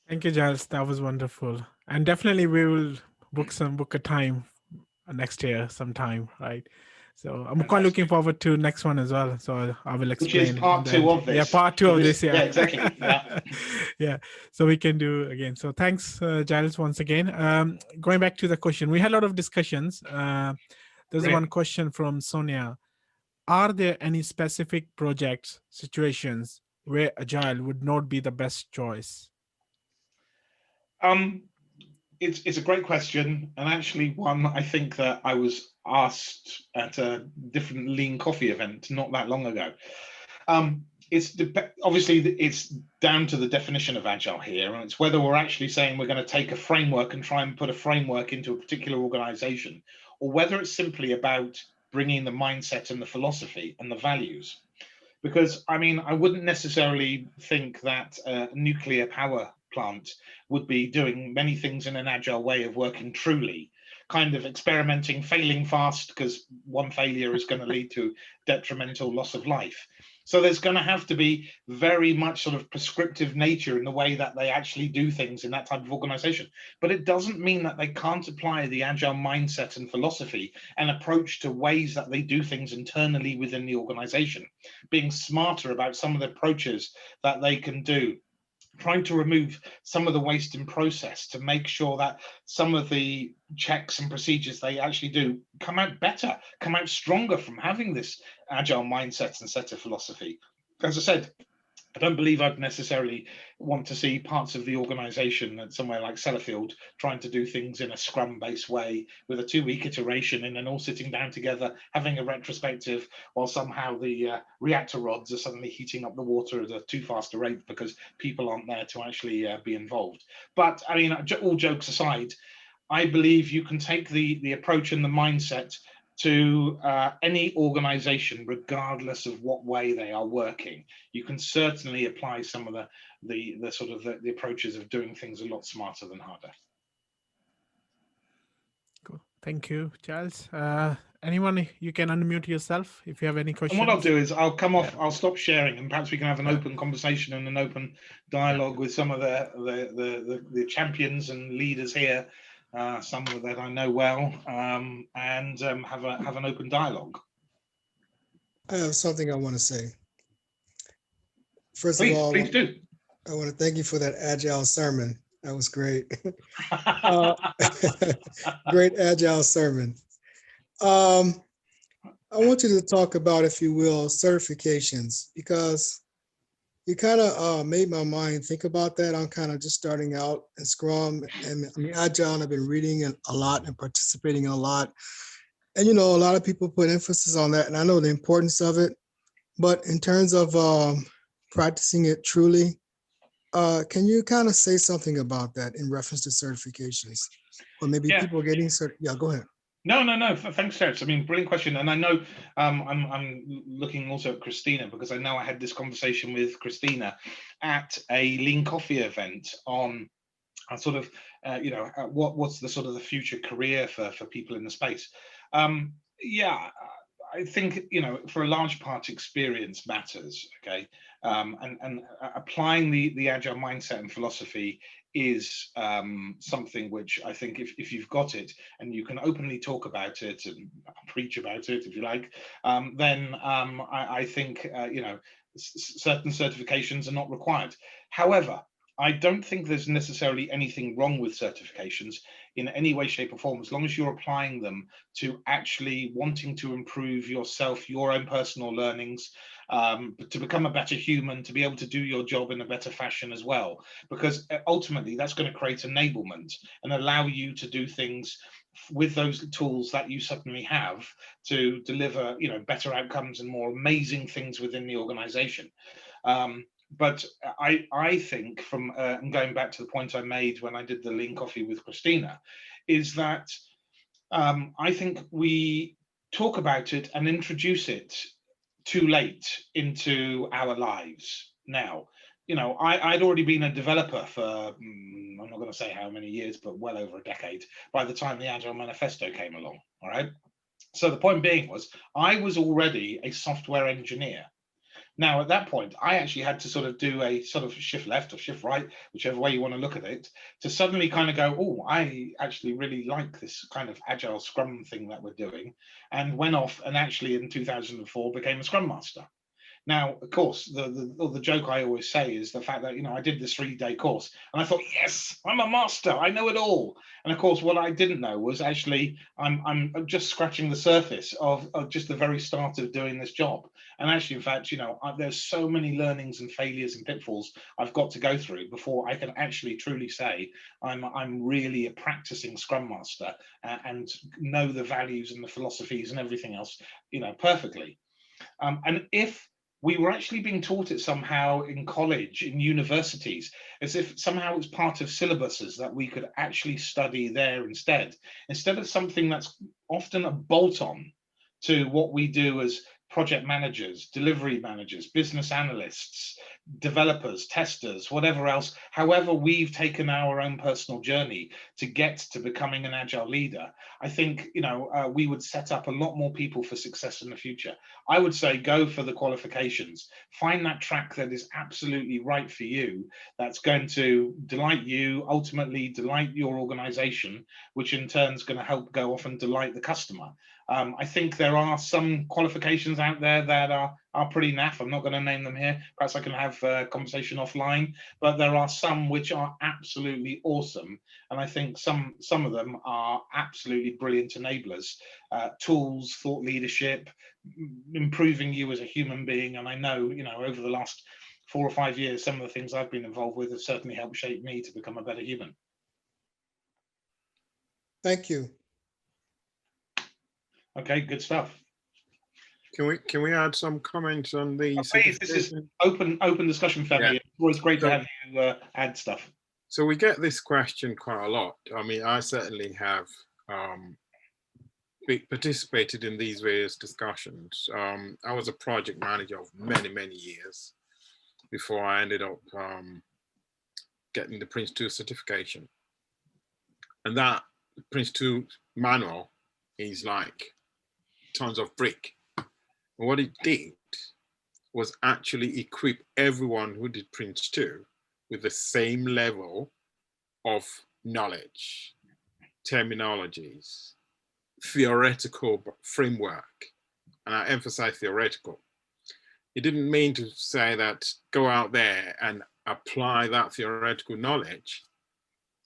Thank you, Giles. That was wonderful. And definitely we will book a time next year sometime, right? So I'm quite looking forward to next one as well. So I will explain. Which is part 2 of this. Yeah, part 2 of this. Yeah, exactly. Yeah. Yeah. So we can do again. So thanks, Giles, once again. Going back to the question, we had a lot of discussions. There's one question from Sonia. Are there any specific projects, situations where Agile would not be the best choice? It's a great question, and actually one I think that I was asked at a different Lean Coffee event not that long ago. Obviously it's down to the definition of Agile here, and it's whether we're actually saying we're going to take a framework and try and put a framework into a particular organization, or whether it's simply about bringing the mindset and the philosophy and the values. Because, I mean, I wouldn't necessarily think that a nuclear power plant would be doing many things in an agile way of working truly, kind of experimenting, failing fast, because one failure is going to lead to detrimental loss of life. So there's going to have to be very much sort of prescriptive nature in the way that they actually do things in that type of organization. But it doesn't mean that they can't apply the agile mindset and philosophy and approach to ways that they do things internally within the organization, being smarter about some of the approaches that they can do, trying to remove some of the waste in process to make sure that some of the checks and procedures they actually do come out better, come out stronger from having this agile mindset and set of philosophy. As I said, I don't believe I'd necessarily want to see parts of the organization at somewhere like Sellafield trying to do things in a Scrum-based way with a 2-week iteration and then all sitting down together, having a retrospective, while somehow the reactor rods are suddenly heating up the water at a too fast a rate because people aren't there to actually be involved. But I mean, all jokes aside, I believe you can take the approach and the mindset to any organization, regardless of what way they are working. You can certainly apply some of the sort of the approaches of doing things a lot smarter than harder. Cool. Thank you, Giles. Anyone, you can unmute yourself if you have any questions. And what I'll do is I'll come off, Yeah. I'll stop sharing, and perhaps we can have an open conversation and an open dialogue with some of the champions and leaders here, some that I know well, and have an open dialogue. I have something I want to say. First Please, of all, please do. I want to thank you for that Agile sermon. That was great. Great Agile sermon. I want you to talk about, if you will, certifications, because you kind of made my mind think about that. I'm kind of just starting out in Scrum and I mean, Agile, and I've been reading a lot and participating in a lot. And, you know, a lot of people put emphasis on that, and I know the importance of it. But in terms of practicing it truly, can you kind of say something about that in reference to certifications? Or maybe people getting yeah, go ahead. No. Thanks, Terence. I mean, brilliant question. And I know I'm looking also at Christina, because I know I had this conversation with Christina at a Lean Coffee event on sort of, what's the sort of the future career for people in the space. Yeah, I think, for a large part, experience matters. Okay, and applying the agile mindset and philosophy is something which I think if you've got it and you can openly talk about it and preach about it, if you like, then I think certain certifications are not required. However, I don't think there's necessarily anything wrong with certifications in any way, shape, or form, as long as you're applying them to actually wanting to improve yourself, your own personal learnings, to become a better human, to be able to do your job in a better fashion as well. Because ultimately, that's going to create enablement and allow you to do things with those tools that you suddenly have to deliver, better outcomes and more amazing things within the organization. But I think from, and going back to the point I made when I did the Lean Coffee with Christina, is that I think we talk about it and introduce it too late into our lives now. I'd already been a developer for, I'm not going to say how many years, but well over a decade by the time the Agile Manifesto came along, all right? So the point being was, I was already a software engineer. Now, at that point, I actually had to sort of do a sort of shift left or shift right, whichever way you want to look at it, to suddenly kind of go, oh, I actually really like this kind of agile Scrum thing that we're doing, and went off and actually in 2004 became a Scrum Master. Now, of course, the joke I always say is the fact that, I did this 3-day course and I thought, yes, I'm a master, I know it all. And of course, what I didn't know was actually I'm just scratching the surface of just the very start of doing this job. And actually, in fact, there's so many learnings and failures and pitfalls I've got to go through before I can actually truly say I'm really a practicing Scrum Master and know the values and the philosophies and everything else, perfectly. And if we were actually being taught it somehow in college, in universities, as if somehow it's part of syllabuses that we could actually study there instead of something that's often a bolt-on to what we do as project managers, delivery managers, business analysts, developers, testers, whatever else, however we've taken our own personal journey to get to becoming an agile leader. I think, we would set up a lot more people for success in the future. I would say go for the qualifications, find that track that is absolutely right for you, that's going to delight you, ultimately delight your organization, which in turn is going to help go off and delight the customer. I think there are some qualifications out there that are pretty naff. I'm not going to name them here. Perhaps I can have a conversation offline, but there are some which are absolutely awesome. And I think some of them are absolutely brilliant enablers, tools, thought leadership, improving you as a human being. And I know, over the last 4 or 5 years, some of the things I've been involved with have certainly helped shape me to become a better human. Thank you. Okay, good stuff. Can we add some comments on the? Please, this is open discussion, family. Yeah. It's always great to have you add stuff. So we get this question quite a lot. I mean, I certainly have participated in these various discussions. I was a project manager of many years before I ended up getting the Prince 2 certification. And that Prince 2 manual is like tons of brick. And what it did was actually equip everyone who did Prince 2 with the same level of knowledge, terminologies, theoretical framework. And I emphasize theoretical. It didn't mean to say that go out there and apply that theoretical knowledge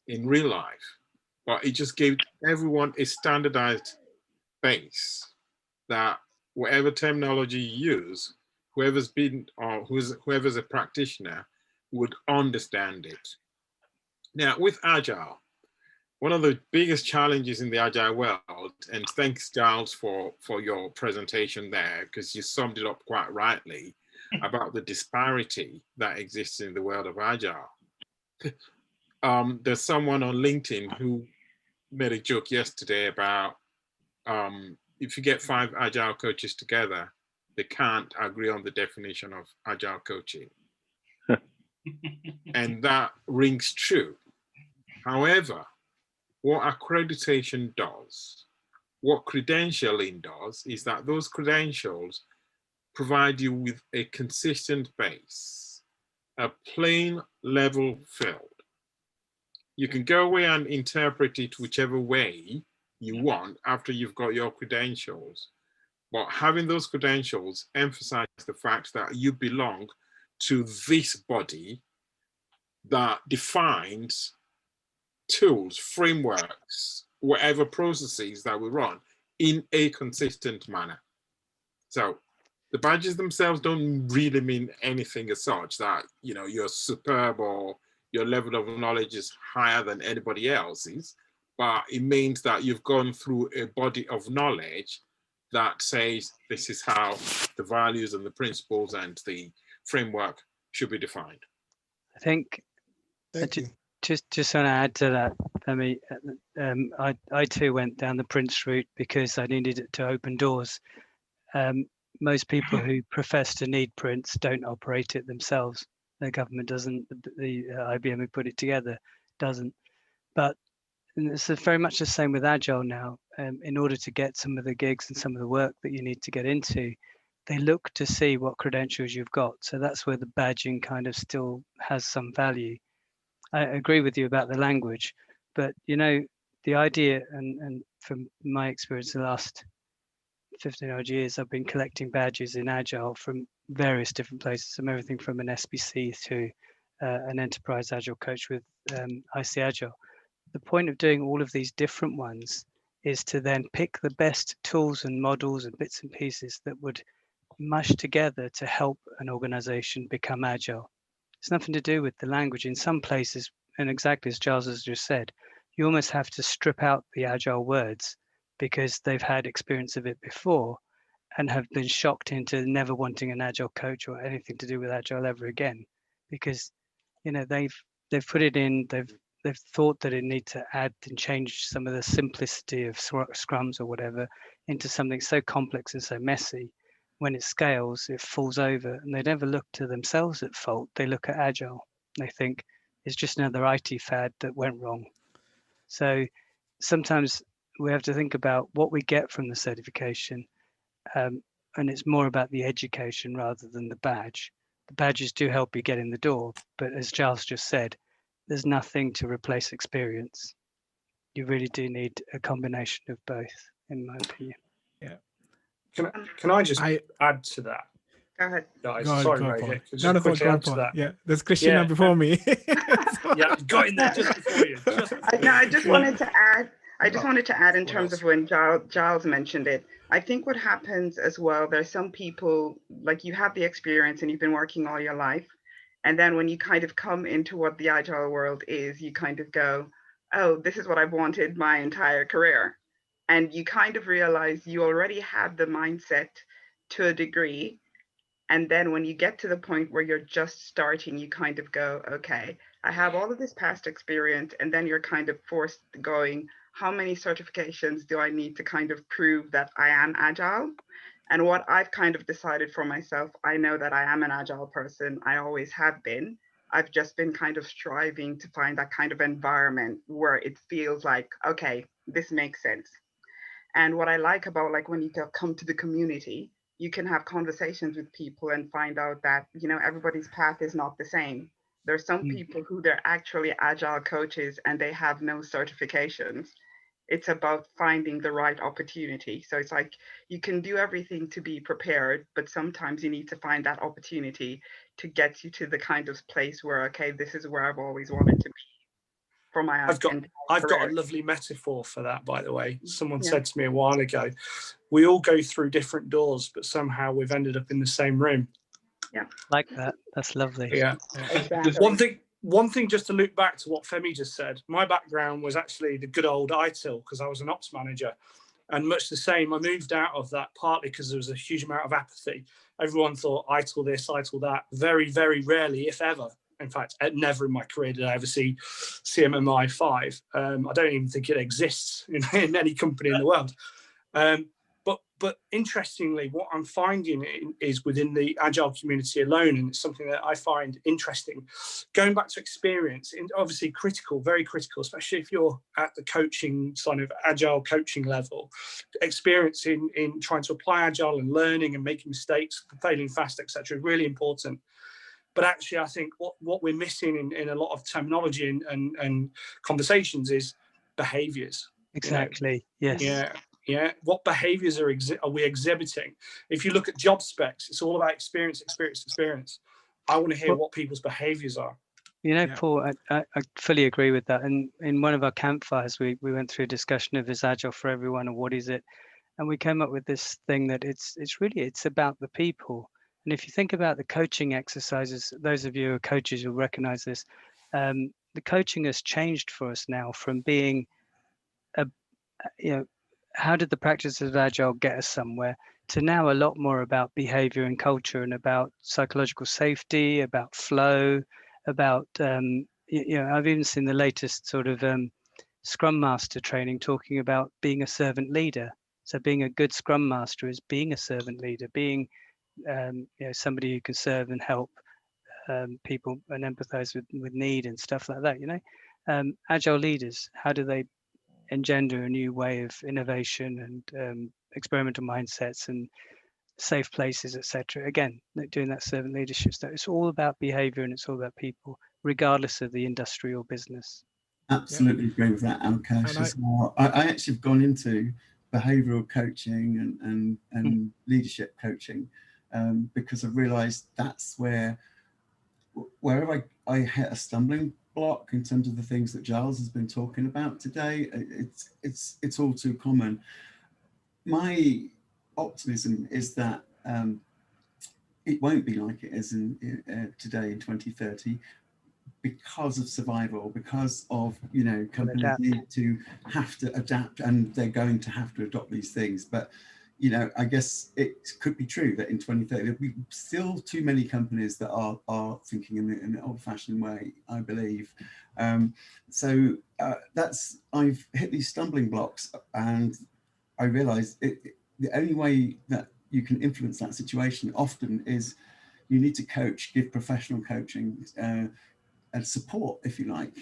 in real life, but it just gave everyone a standardized base that whatever terminology you use, whoever's been or whoever's a practitioner would understand it. Now with Agile, one of the biggest challenges in the Agile world, and thanks Giles for your presentation there, because you summed it up quite rightly about the disparity that exists in the world of Agile. There's someone on LinkedIn who made a joke yesterday about if you get 5 Agile coaches together, they can't agree on the definition of Agile coaching. And that rings true. However, what accreditation does, what credentialing does, is that those credentials provide you with a consistent base, a plain level field. You can go away and interpret it whichever way you want after you've got your credentials. But having those credentials emphasize the fact that you belong to this body that defines tools, frameworks, whatever processes that we run in a consistent manner. So the badges themselves don't really mean anything as such that, you know, you're superb or your level of knowledge is higher than anybody else's, but it means that you've gone through a body of knowledge that says this is how the values and the principles and the framework should be defined. I think Thank you. just want to add to that, Femi, I too went down the Prince route because I needed it to open doors. Most people who profess to need Prince don't operate it themselves. The government doesn't, the IBM who put it together doesn't. But it's very much the same with Agile now. In order to get some of the gigs and some of the work that you need to get into, they look to see what credentials you've got. So that's where the badging kind of still has some value. I agree with you about the language, but you know, the idea, and from my experience the last 15 odd years, I've been collecting badges in Agile from various different places, from everything from an SBC to an enterprise Agile coach with IC Agile. The point of doing all of these different ones is to then pick the best tools and models and bits and pieces that would mush together to help an organization become Agile. It's nothing to do with the language. In some places, and exactly as Giles has just said, you almost have to strip out the Agile words because they've had experience of it before and have been shocked into never wanting an Agile coach or anything to do with Agile ever again, because you know they've put it in, they've thought that it needs to add and change some of the simplicity of scrums or whatever into something so complex and so messy. When it scales, it falls over, and they never look to themselves at fault. They look at Agile. They think it's just another IT fad that went wrong. So sometimes we have to think about what we get from the certification, and it's more about the education rather than the badge. The badges do help you get in the door, but as Giles just said, there's nothing to replace experience. You really do need a combination of both, in my opinion. Yeah. Can I just add to that? Go ahead. Guys, Go sorry, on, Ray. Paul. Just No, quickly go on, add to Paul. that. Yeah, there's Christina Yeah, before me. Yeah, got in there just before you. I just wanted to add. I just wanted to add in terms of when Giles mentioned it. I think what happens as well, there's some people, like you have the experience and you've been working all your life. And then when you kind of come into what the Agile world is, you kind of go, oh, this is what I've wanted my entire career. And you kind of realize you already have the mindset to a degree. And then when you get to the point where you're just starting, you kind of go, okay, I have all of this past experience. And then you're kind of forced going, how many certifications do I need to kind of prove that I am agile? And what I've kind of decided for myself, I know that I am an agile person. I always have been. I've just been kind of striving to find that kind of environment where it feels like, okay, this makes sense. And what I like about like when you come to the community, you can have conversations with people and find out that, you know, everybody's path is not the same. There's some people who they're actually agile coaches and they have no certifications. It's about finding the right opportunity. So it's like you can do everything to be prepared, but sometimes you need to find that opportunity to get you to the kind of place where, okay, this is where I've always wanted to be for my I've got a lovely metaphor for that, by the way. Someone said to me a while ago, we all go through different doors, but somehow we've ended up in the same room. Yeah, like that. That's lovely. Yeah. exactly. One thing, just to loop back to what Femi just said, my background was actually the good old ITIL because I was an ops manager. And much the same, I moved out of that partly because there was a huge amount of apathy. Everyone thought ITIL this, ITIL that. Very, very rarely, if ever. In fact, never in my career did I ever see CMMI 5. I don't even think it exists in any company in the world. But interestingly, what I'm finding is within the Agile community alone, and it's something that I find interesting, going back to experience, obviously critical, very critical, especially if you're at the coaching side of Agile coaching level, experience in trying to apply Agile and learning and making mistakes, failing fast, etc., really important. But actually, I think what we're missing in a lot of terminology and conversations is behaviors. Exactly. You know? Yes. Yeah. What behaviors are we exhibiting? If you look at job specs, it's all about experience. I want to hear what people's behaviors are. You know, Paul, I fully agree with that. And in one of our campfires, we went through a discussion of is Agile for everyone, or what is it? And we came up with this thing that it's about the people. And if you think about the coaching exercises, those of you who are coaches will recognize this. The coaching has changed for us now from being how did the practice of Agile get us somewhere, to now a lot more about behavior and culture and about psychological safety, about flow, about, I've even seen the latest sort of Scrum Master training talking about being a servant leader. So being a good Scrum Master is being a servant leader, being somebody who can serve and help people and empathize with need and stuff like that. Agile leaders, how do they engender a new way of innovation and experimental mindsets and safe places, etc. Again, doing that servant leadership stuff. It's all about behavior and it's all about people, regardless of the industry or business. Absolutely agree with that, Alkesh, as well. I actually have gone into behavioral coaching and leadership coaching because I realized that's wherever I hit a stumbling block in terms of the things that Giles has been talking about today, it's all too common. My optimism is that it won't be like it is today in 2030 because of survival, because of companies need to have to adapt, and they're going to have to adopt these things. But I guess it could be true that in 2030 there'll be still too many companies that are thinking in an old-fashioned way, I believe. I've hit these stumbling blocks, and I realized the only way that you can influence that situation often is you need to coach, give professional coaching and support, if you like,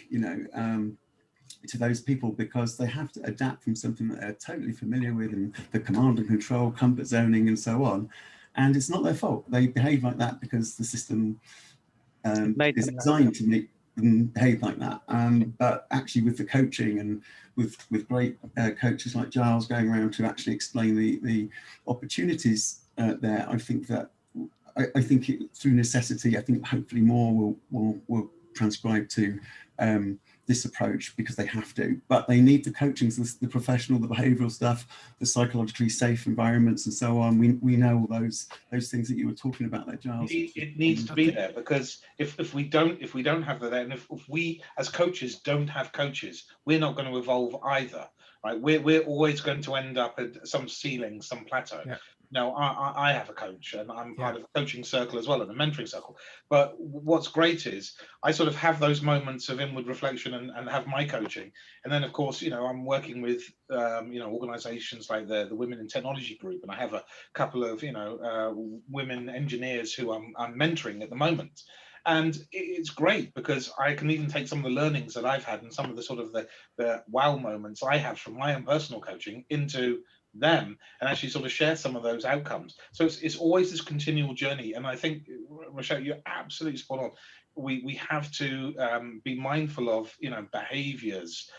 to those people, because they have to adapt from something that they're totally familiar with, and the command and control, comfort zoning, and so on. And it's not their fault. They behave like that because the system is designed to make them behave like that. But actually, with the coaching and with great coaches like Giles going around to actually explain the opportunities there, I think that through necessity, I think hopefully more will transcribe to this approach, because they have to, but they need the coaching, so the professional, the behavioral stuff, the psychologically safe environments, and so on. We know all those things that you were talking about there, Giles. It needs to be there, because if we don't have that, and if we as coaches don't have coaches, we're not going to evolve either, right? We're always going to end up at some ceiling, some plateau. No, I have a coach, and I'm part of a coaching circle as well, and a mentoring circle. But what's great is I sort of have those moments of inward reflection and have my coaching. And then, of course, I'm working with, organizations like the Women in Technology group, and I have a couple of, women engineers who I'm mentoring at the moment. And it's great because I can even take some of the learnings that I've had and some of the sort of the wow moments I have from my own personal coaching into them, and actually sort of share some of those outcomes. So it's always this continual journey. And I think, Rochelle, you're absolutely spot on. We have to be mindful of behaviors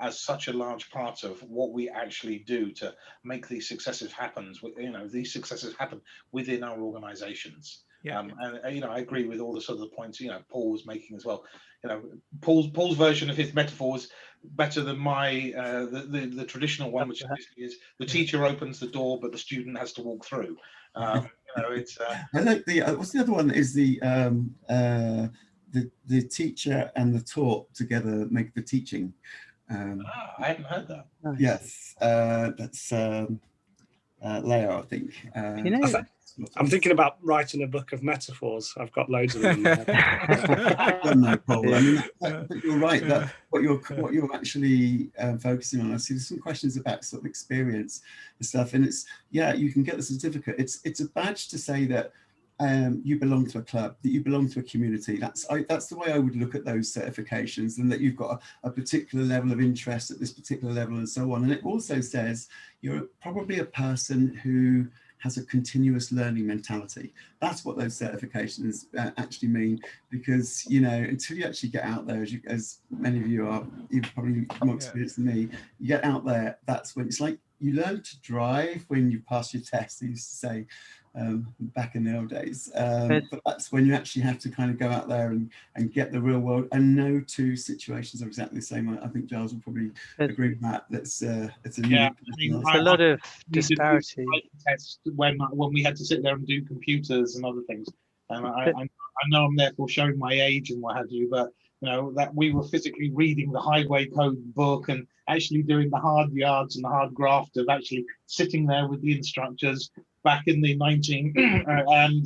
as such a large part of what we actually do to make these successes happen. These successes happen within our organizations. And I agree with all the sort of the points Paul was making as well. Paul's version of his metaphor was better than my the traditional one, which basically is the teacher opens the door, but the student has to walk through. It's. I like the what's the other one? Is the teacher and the taught together make the teaching. I hadn't heard that. Nice. Yes, that's Leo, I think. I'm thinking about writing a book of metaphors. I've got loads of them in my head. I don't know, Paul. I mean, but you're right. That what you're actually focusing on. I see there's some questions about sort of experience and stuff, and it's you can get the certificate. It's a badge to say that you belong to a club, that you belong to a community. That's the way I would look at those certifications, and that you've got a particular level of interest at this particular level and so on. And it also says you're probably a person who has a continuous learning mentality. That's what those certifications actually mean, because until you actually get out there, as many of you are, you've probably more experienced than me, you get out there, that's when it's like you learn to drive when you pass your test, they used to say back in the old days. But that's when you actually have to kind of go out there and get the real world, and no two situations are exactly the same. I think Giles will probably agree with that. It's a lot of disparity. When we had to sit there and do computers and other things, and I know I'm therefore showing my age and what have you, but that we were physically reading the highway code book and actually doing the hard yards and the hard graft of actually sitting there with the instructors back in the 19 and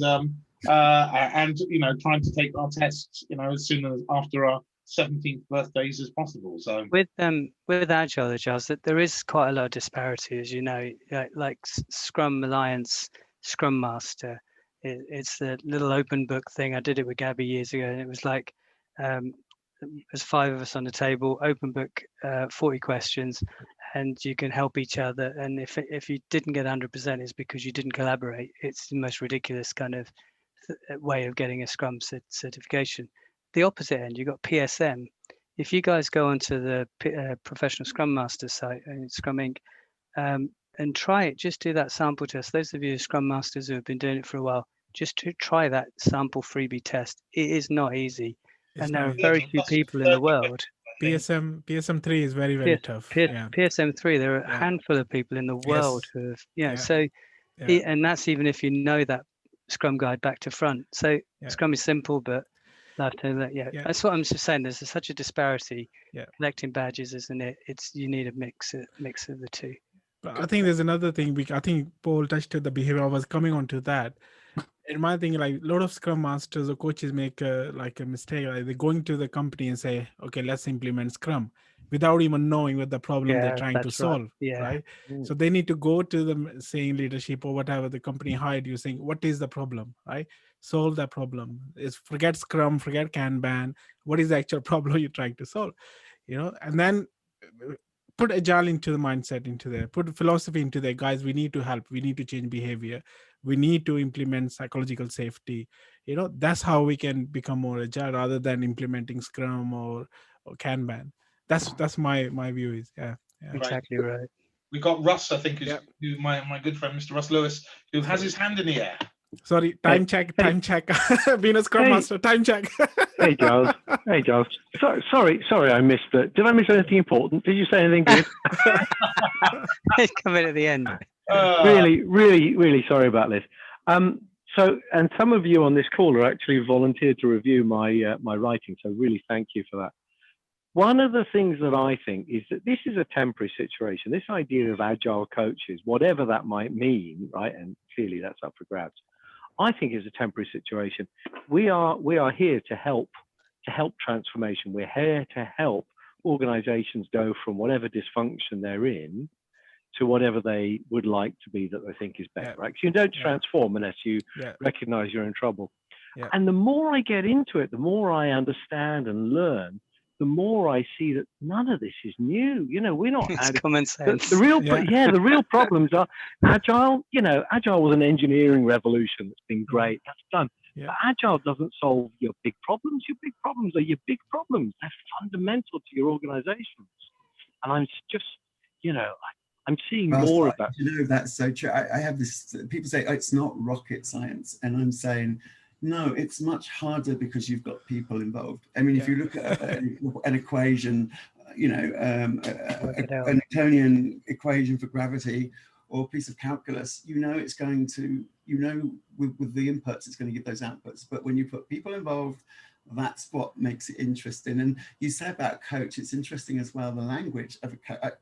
trying to take our tests as soon as after our 17th birthdays as possible. So with Agile, Giles, that there is quite a lot of disparity, as you know, like Scrum Alliance, Scrum Master. It's the little open book thing. I did it with Gabby years ago, and it was like there's 5 of us on the table, open book, 40 questions, and you can help each other. And if you didn't get 100%, it's because you didn't collaborate. It's the most ridiculous kind of way of getting a Scrum certification. The opposite end, you've got PSM. If you guys go onto the Professional Scrum Master site, Scrum Inc., and try it, just do that sample test. Those of you Scrum Masters who have been doing it for a while, just to try that sample freebie test. It is not easy. And there are very few people in the world. PSM3 is very, very tough. PSM3, there are a handful of people in the world who have, and that's even if you know that Scrum guide back to front. So Scrum is simple, but that's what I'm just saying. There's such a disparity. Collecting badges, isn't it? You need a mix of the two. But I think there's another thing. I think Paul touched on the behavior. I was coming on to that. In my thing, like a lot of Scrum Masters or coaches make a mistake. Like they're going to the company and say, okay, let's implement Scrum without even knowing what the problem they're trying to solve. Right. So they need to go to the saying leadership or whatever the company hired you, saying, what is the problem? Right. Solve that problem. Forget Scrum, forget Kanban. What is the actual problem you're trying to solve? And then put Agile into the mindset into there, put philosophy into there. Guys, we need to help. We need to change behavior. We need to implement psychological safety. That's how we can become more Agile rather than implementing Scrum or Kanban. That's my view is, Exactly right. We got Russ, I think, who my good friend, Mr. Russ Lewis, who has his hand in the air. Sorry, time check. Being a Scrum Master, time check. Hey, Giles. Sorry, I missed it. Did I miss anything important? Did you say anything good? It's coming at the end. Really sorry about this. So, and some of you on this call are actually volunteered to review my writing. So really thank you for that. one of the things that I think is that this is a temporary situation. This idea of agile coaches, whatever that might mean, right? And clearly that's up for grabs. I think is a temporary situation. We are here to help transformation. We're here to help organizations go from whatever dysfunction they're in to whatever they would like to be that they think is better, right? 'Cause you don't transform unless you recognize you're in trouble. And the more I get into it, the more I understand and learn, the more I see that none of this is new. You know, we're not common sense. the real problems are agile. You know, agile was an engineering revolution that's been great. That's done. But agile doesn't solve your big problems. Your big problems are your big problems. They're fundamental to your organizations. And I'm just, you know, I'm seeing more of that. You know, that's so true. I have this, people say, oh, it's not rocket science. And I'm saying, no, it's much harder because you've got people involved. I mean, if you look at an equation, you know, an Newtonian equation for gravity or a piece of calculus, you know, it's going to, you know, with the inputs, it's going to give those outputs. But when you put people involved, that's what makes it interesting. And you say about coach, it's interesting as well, the language of a coach.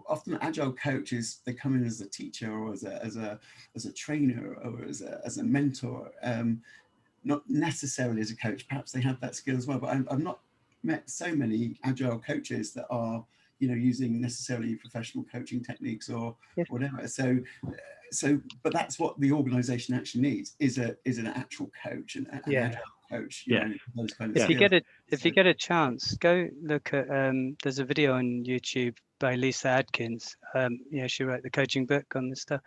Often agile coaches, they come in as a teacher or as a trainer or as a mentor, not necessarily as a coach. Perhaps they have that skill as well, but I've not met so many agile coaches that are, you know, using necessarily professional coaching techniques or whatever. So, but that's what the organization actually needs is an actual coach and an agile coach. You know, those kind of skills. If you get a chance, go look at there's a video on YouTube by Lisa Adkins. She wrote the coaching book on this stuff,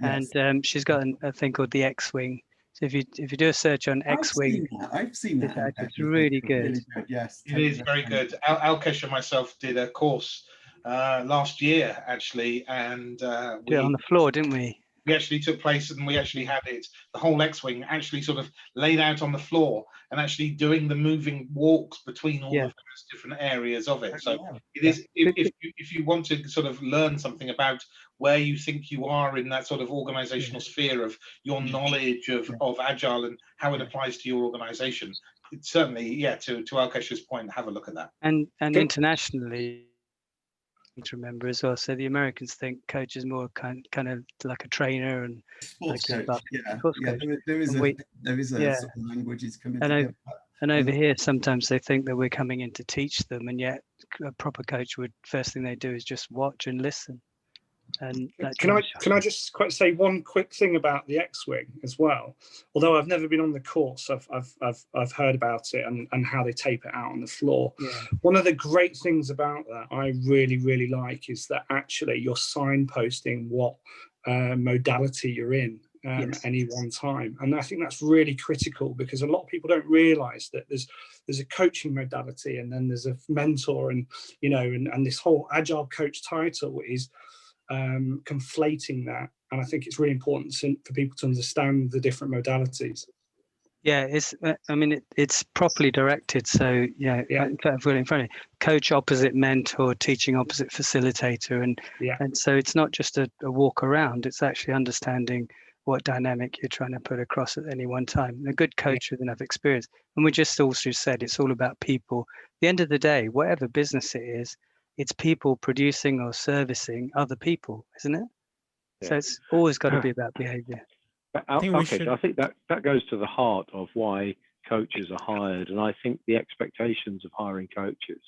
and she's got a thing called the X-Wing. So if you do a search on X-Wing, I've seen that. It's really good. Really good. Yes, it is very good. Alkesh and myself did a course last year actually, and we did it on the floor, didn't we? We actually took place and we actually had it, the whole X-Wing actually sort of laid out on the floor and actually doing the moving walks between all of those different areas of it. So it is, if you want to sort of learn something about where you think you are in that sort of organizational sphere of your knowledge of Agile and how it applies to your organization, it's certainly, to Alkesh's point, have a look at that. And internationally, to remember as well. So the Americans think coach is more kind of like a trainer and sports coach. There is a sort of language is coming together. And over here, sometimes they think that we're coming in to teach them, and yet a proper coach would first thing they do is just watch and listen. And can I just say one quick thing about the X-Wing as well? Although I've never been on the course, I've heard about it and how they tape it out on the floor. One of the great things about that I really like is that actually you're signposting what modality you're in at any one time, and I think that's really critical because a lot of people don't realize that there's a coaching modality and then there's a mentor, and and this whole agile coach title is conflating that, and I think it's really important for people to understand the different modalities. It's properly directed. So in front of you, coach opposite mentor, teaching opposite facilitator, and so it's not just a walk around, it's actually understanding what dynamic you're trying to put across at any one time. A good coach with enough experience, and we just also said it's all about people. At the end of the day, whatever business it is, it's people producing or servicing other people, isn't it? So it's always got to be about behavior. I think that goes to the heart of why coaches are hired. And I think the expectations of hiring coaches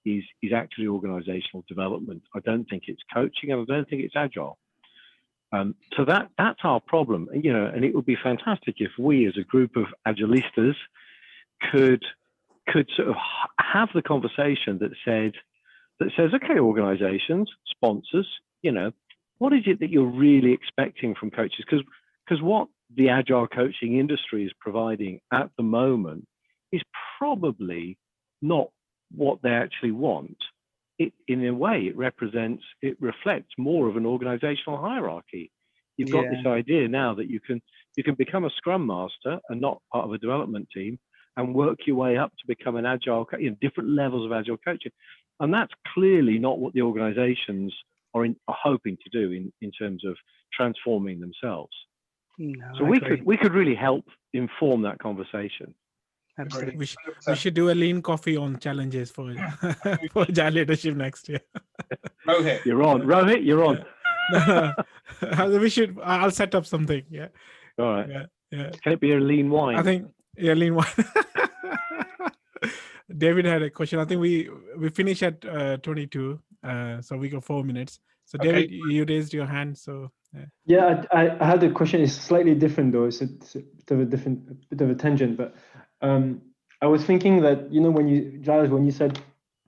is actually organizational development. I don't think it's coaching, and I don't think it's agile. So that's our problem. And it would be fantastic if we as a group of agilistas could sort of have the conversation that says, okay, organizations, sponsors, what is it that you're really expecting from coaches? Because what the agile coaching industry is providing at the moment is probably not what they actually want. In a way, it reflects more of an organizational hierarchy. You've got this idea now that you can become a scrum master and not part of a development team and work your way up to become an agile, different levels of agile coaching. And that's clearly not what the organizations are hoping to do in terms of transforming themselves. No, so we could really help inform that conversation. Absolutely. We should do a lean coffee on challenges for for Agile leadership next year. Rohit. You're on, Rohit. You're on. No. We should. I'll set up something. Yeah. All right. Yeah. Can it be a lean wine? I think lean wine. David had a question. I think we finish at 22, so we got 4 minutes. So David, Okay. you raised your hand. So yeah, I had a question. It's slightly different though. It's a bit of a tangent, but I was thinking that, you know, Giles, when you said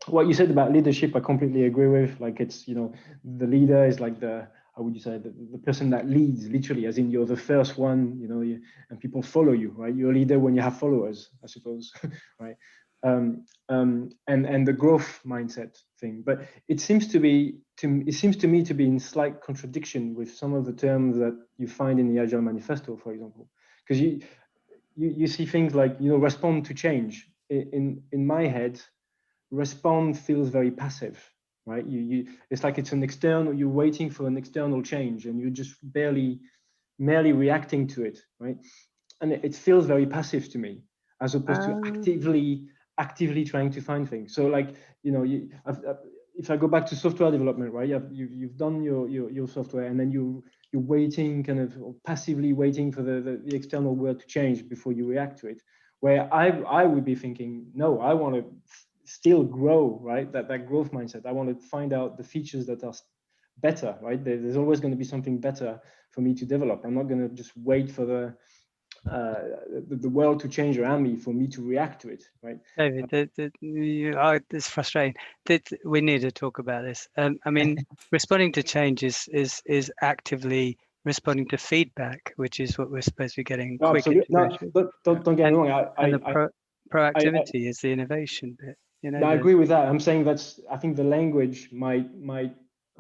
what you said about leadership, I completely agree with. Like, it's, you know, the leader is like how would you say, the person that leads, literally, as in you're the first one, you know, and people follow you, right? You're a leader when you have followers, I suppose, right? And the growth mindset thing. But it seems to me to be in slight contradiction with some of the terms that you find in the Agile Manifesto, for example, because you see things like, you know, respond to change. In my head, respond feels very passive, right? It's like it's an external, you're waiting for an external change and you're just merely reacting to it, right? And it feels very passive to me, as opposed to actively trying to find things. So, like, you know, if I go back to software development, right? You've done your software, and then you're waiting, kind of passively waiting for the external world to change before you react to it. Where I would be thinking, no, I want to still grow, right? That growth mindset. I want to find out the features that are better, right? There's always going to be something better for me to develop. I'm not going to just wait for the world to change around me for me to react to it, right? David, it's frustrating. We need to talk about this. I mean, responding to change is actively responding to feedback, which is what we're supposed to be getting. No, Quick. no, don't get me wrong. Proactivity is the innovation bit. You know, I agree with that. I'm saying I think the language might,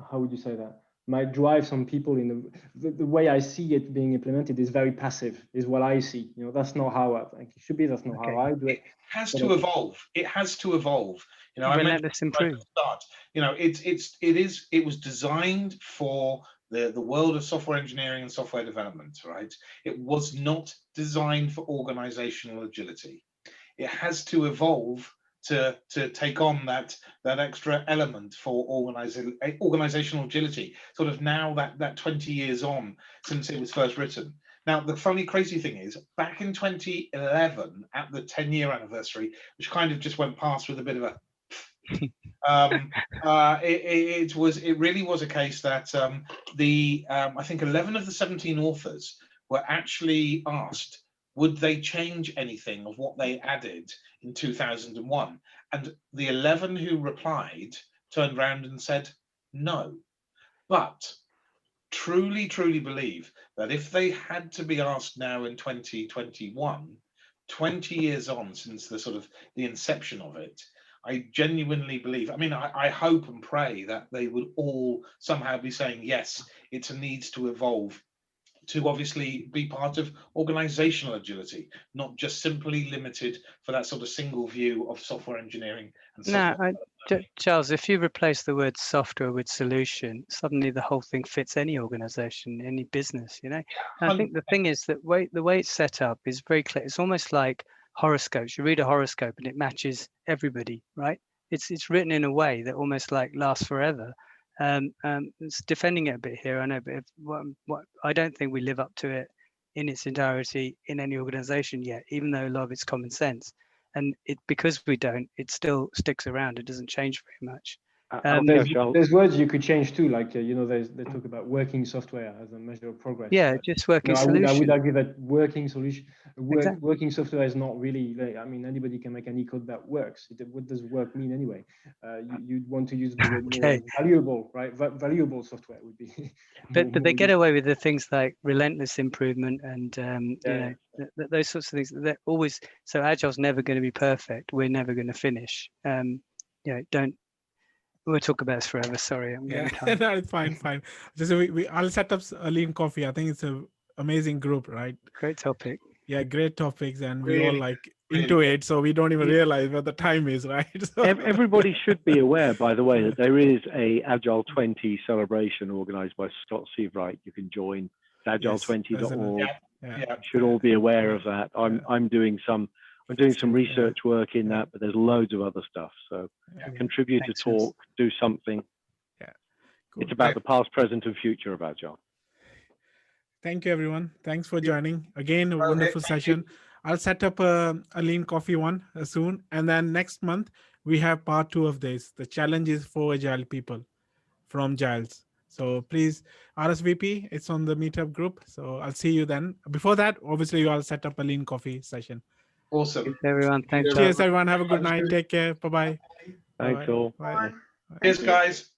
how would you say that? Might drive some people in the way I see it being implemented is very passive, is what I see. You know, that's not how I think it should be. That's not how I do it. It has to evolve. It has to evolve. You know, relentless improve. You know, it was designed for the world of software engineering and software development, right? It was not designed for organizational agility. It has to evolve to take on that extra element for organizational agility, sort of now that 20 years on since it was first written. Now, the funny, crazy thing is, back in 2011, at the 10-year anniversary, which kind of just went past with a bit of a it really was a case that I think 11 of the 17 authors were actually asked, would they change anything of what they added in 2001? And the 11 who replied turned around and said no. But truly believe that if they had to be asked now in 2021, 20 years on since the inception of it, I genuinely believe, I mean, I hope and pray that they would all somehow be saying, yes, it needs to evolve to obviously be part of organizational agility, not just simply limited for that sort of single view of software engineering. And Giles, if you replace the word software with solution, suddenly the whole thing fits any organization, any business, you know. And I think the thing is that the way it's set up is very clear. It's almost like horoscopes. You read a horoscope and it matches everybody, right? It's written in a way that almost like lasts forever. It's defending it a bit here, I know, but what I don't think we live up to it in its entirety in any organization yet, even though a lot of it's common sense. And because we don't, it still sticks around. It doesn't change very much. There's words you could change too, like you know, they talk about working software as a measure of progress. Yeah, just working solution. I would argue that working solution, working software is not really. I mean, anybody can make any code that works. What does work mean anyway? You'd want to use the word more valuable, right? Valuable software would be. But they get away with the things like relentless improvement and you know, those sorts of things. They're always so Agile's never going to be perfect. We're never going to finish. You know, don't. We'll talk about this forever. Sorry, I'm getting tired. No, it's fine. Just I'll set up a lean coffee. I think it's an amazing group, right? Great topic. Yeah, great topics, and we all like into it, so we don't even realize what the time is, right? So. Everybody should be aware, by the way, that there is a Agile 20 celebration organized by Scott Seavright. You can join agile20.org. Yeah. You should all be aware of that. I'm doing some I'm doing some research work in that, but there's loads of other stuff. So contribute to talk, do something. Yeah, cool. It's about the past, present, and future of Agile. Thank you, everyone. Thanks for joining. Again, a wonderful session. I'll set up a lean coffee one soon. And then next month, we have part 2 of this, the challenges for Agile people from Giles. So please, RSVP, it's on the meetup group. So I'll see you then. Before that, obviously, I'll set up a lean coffee session. Awesome. Thanks, everyone. Thanks. Cheers, everyone. Have a good night. Take care. Bye-bye. Thanks all. Bye. Cheers, guys.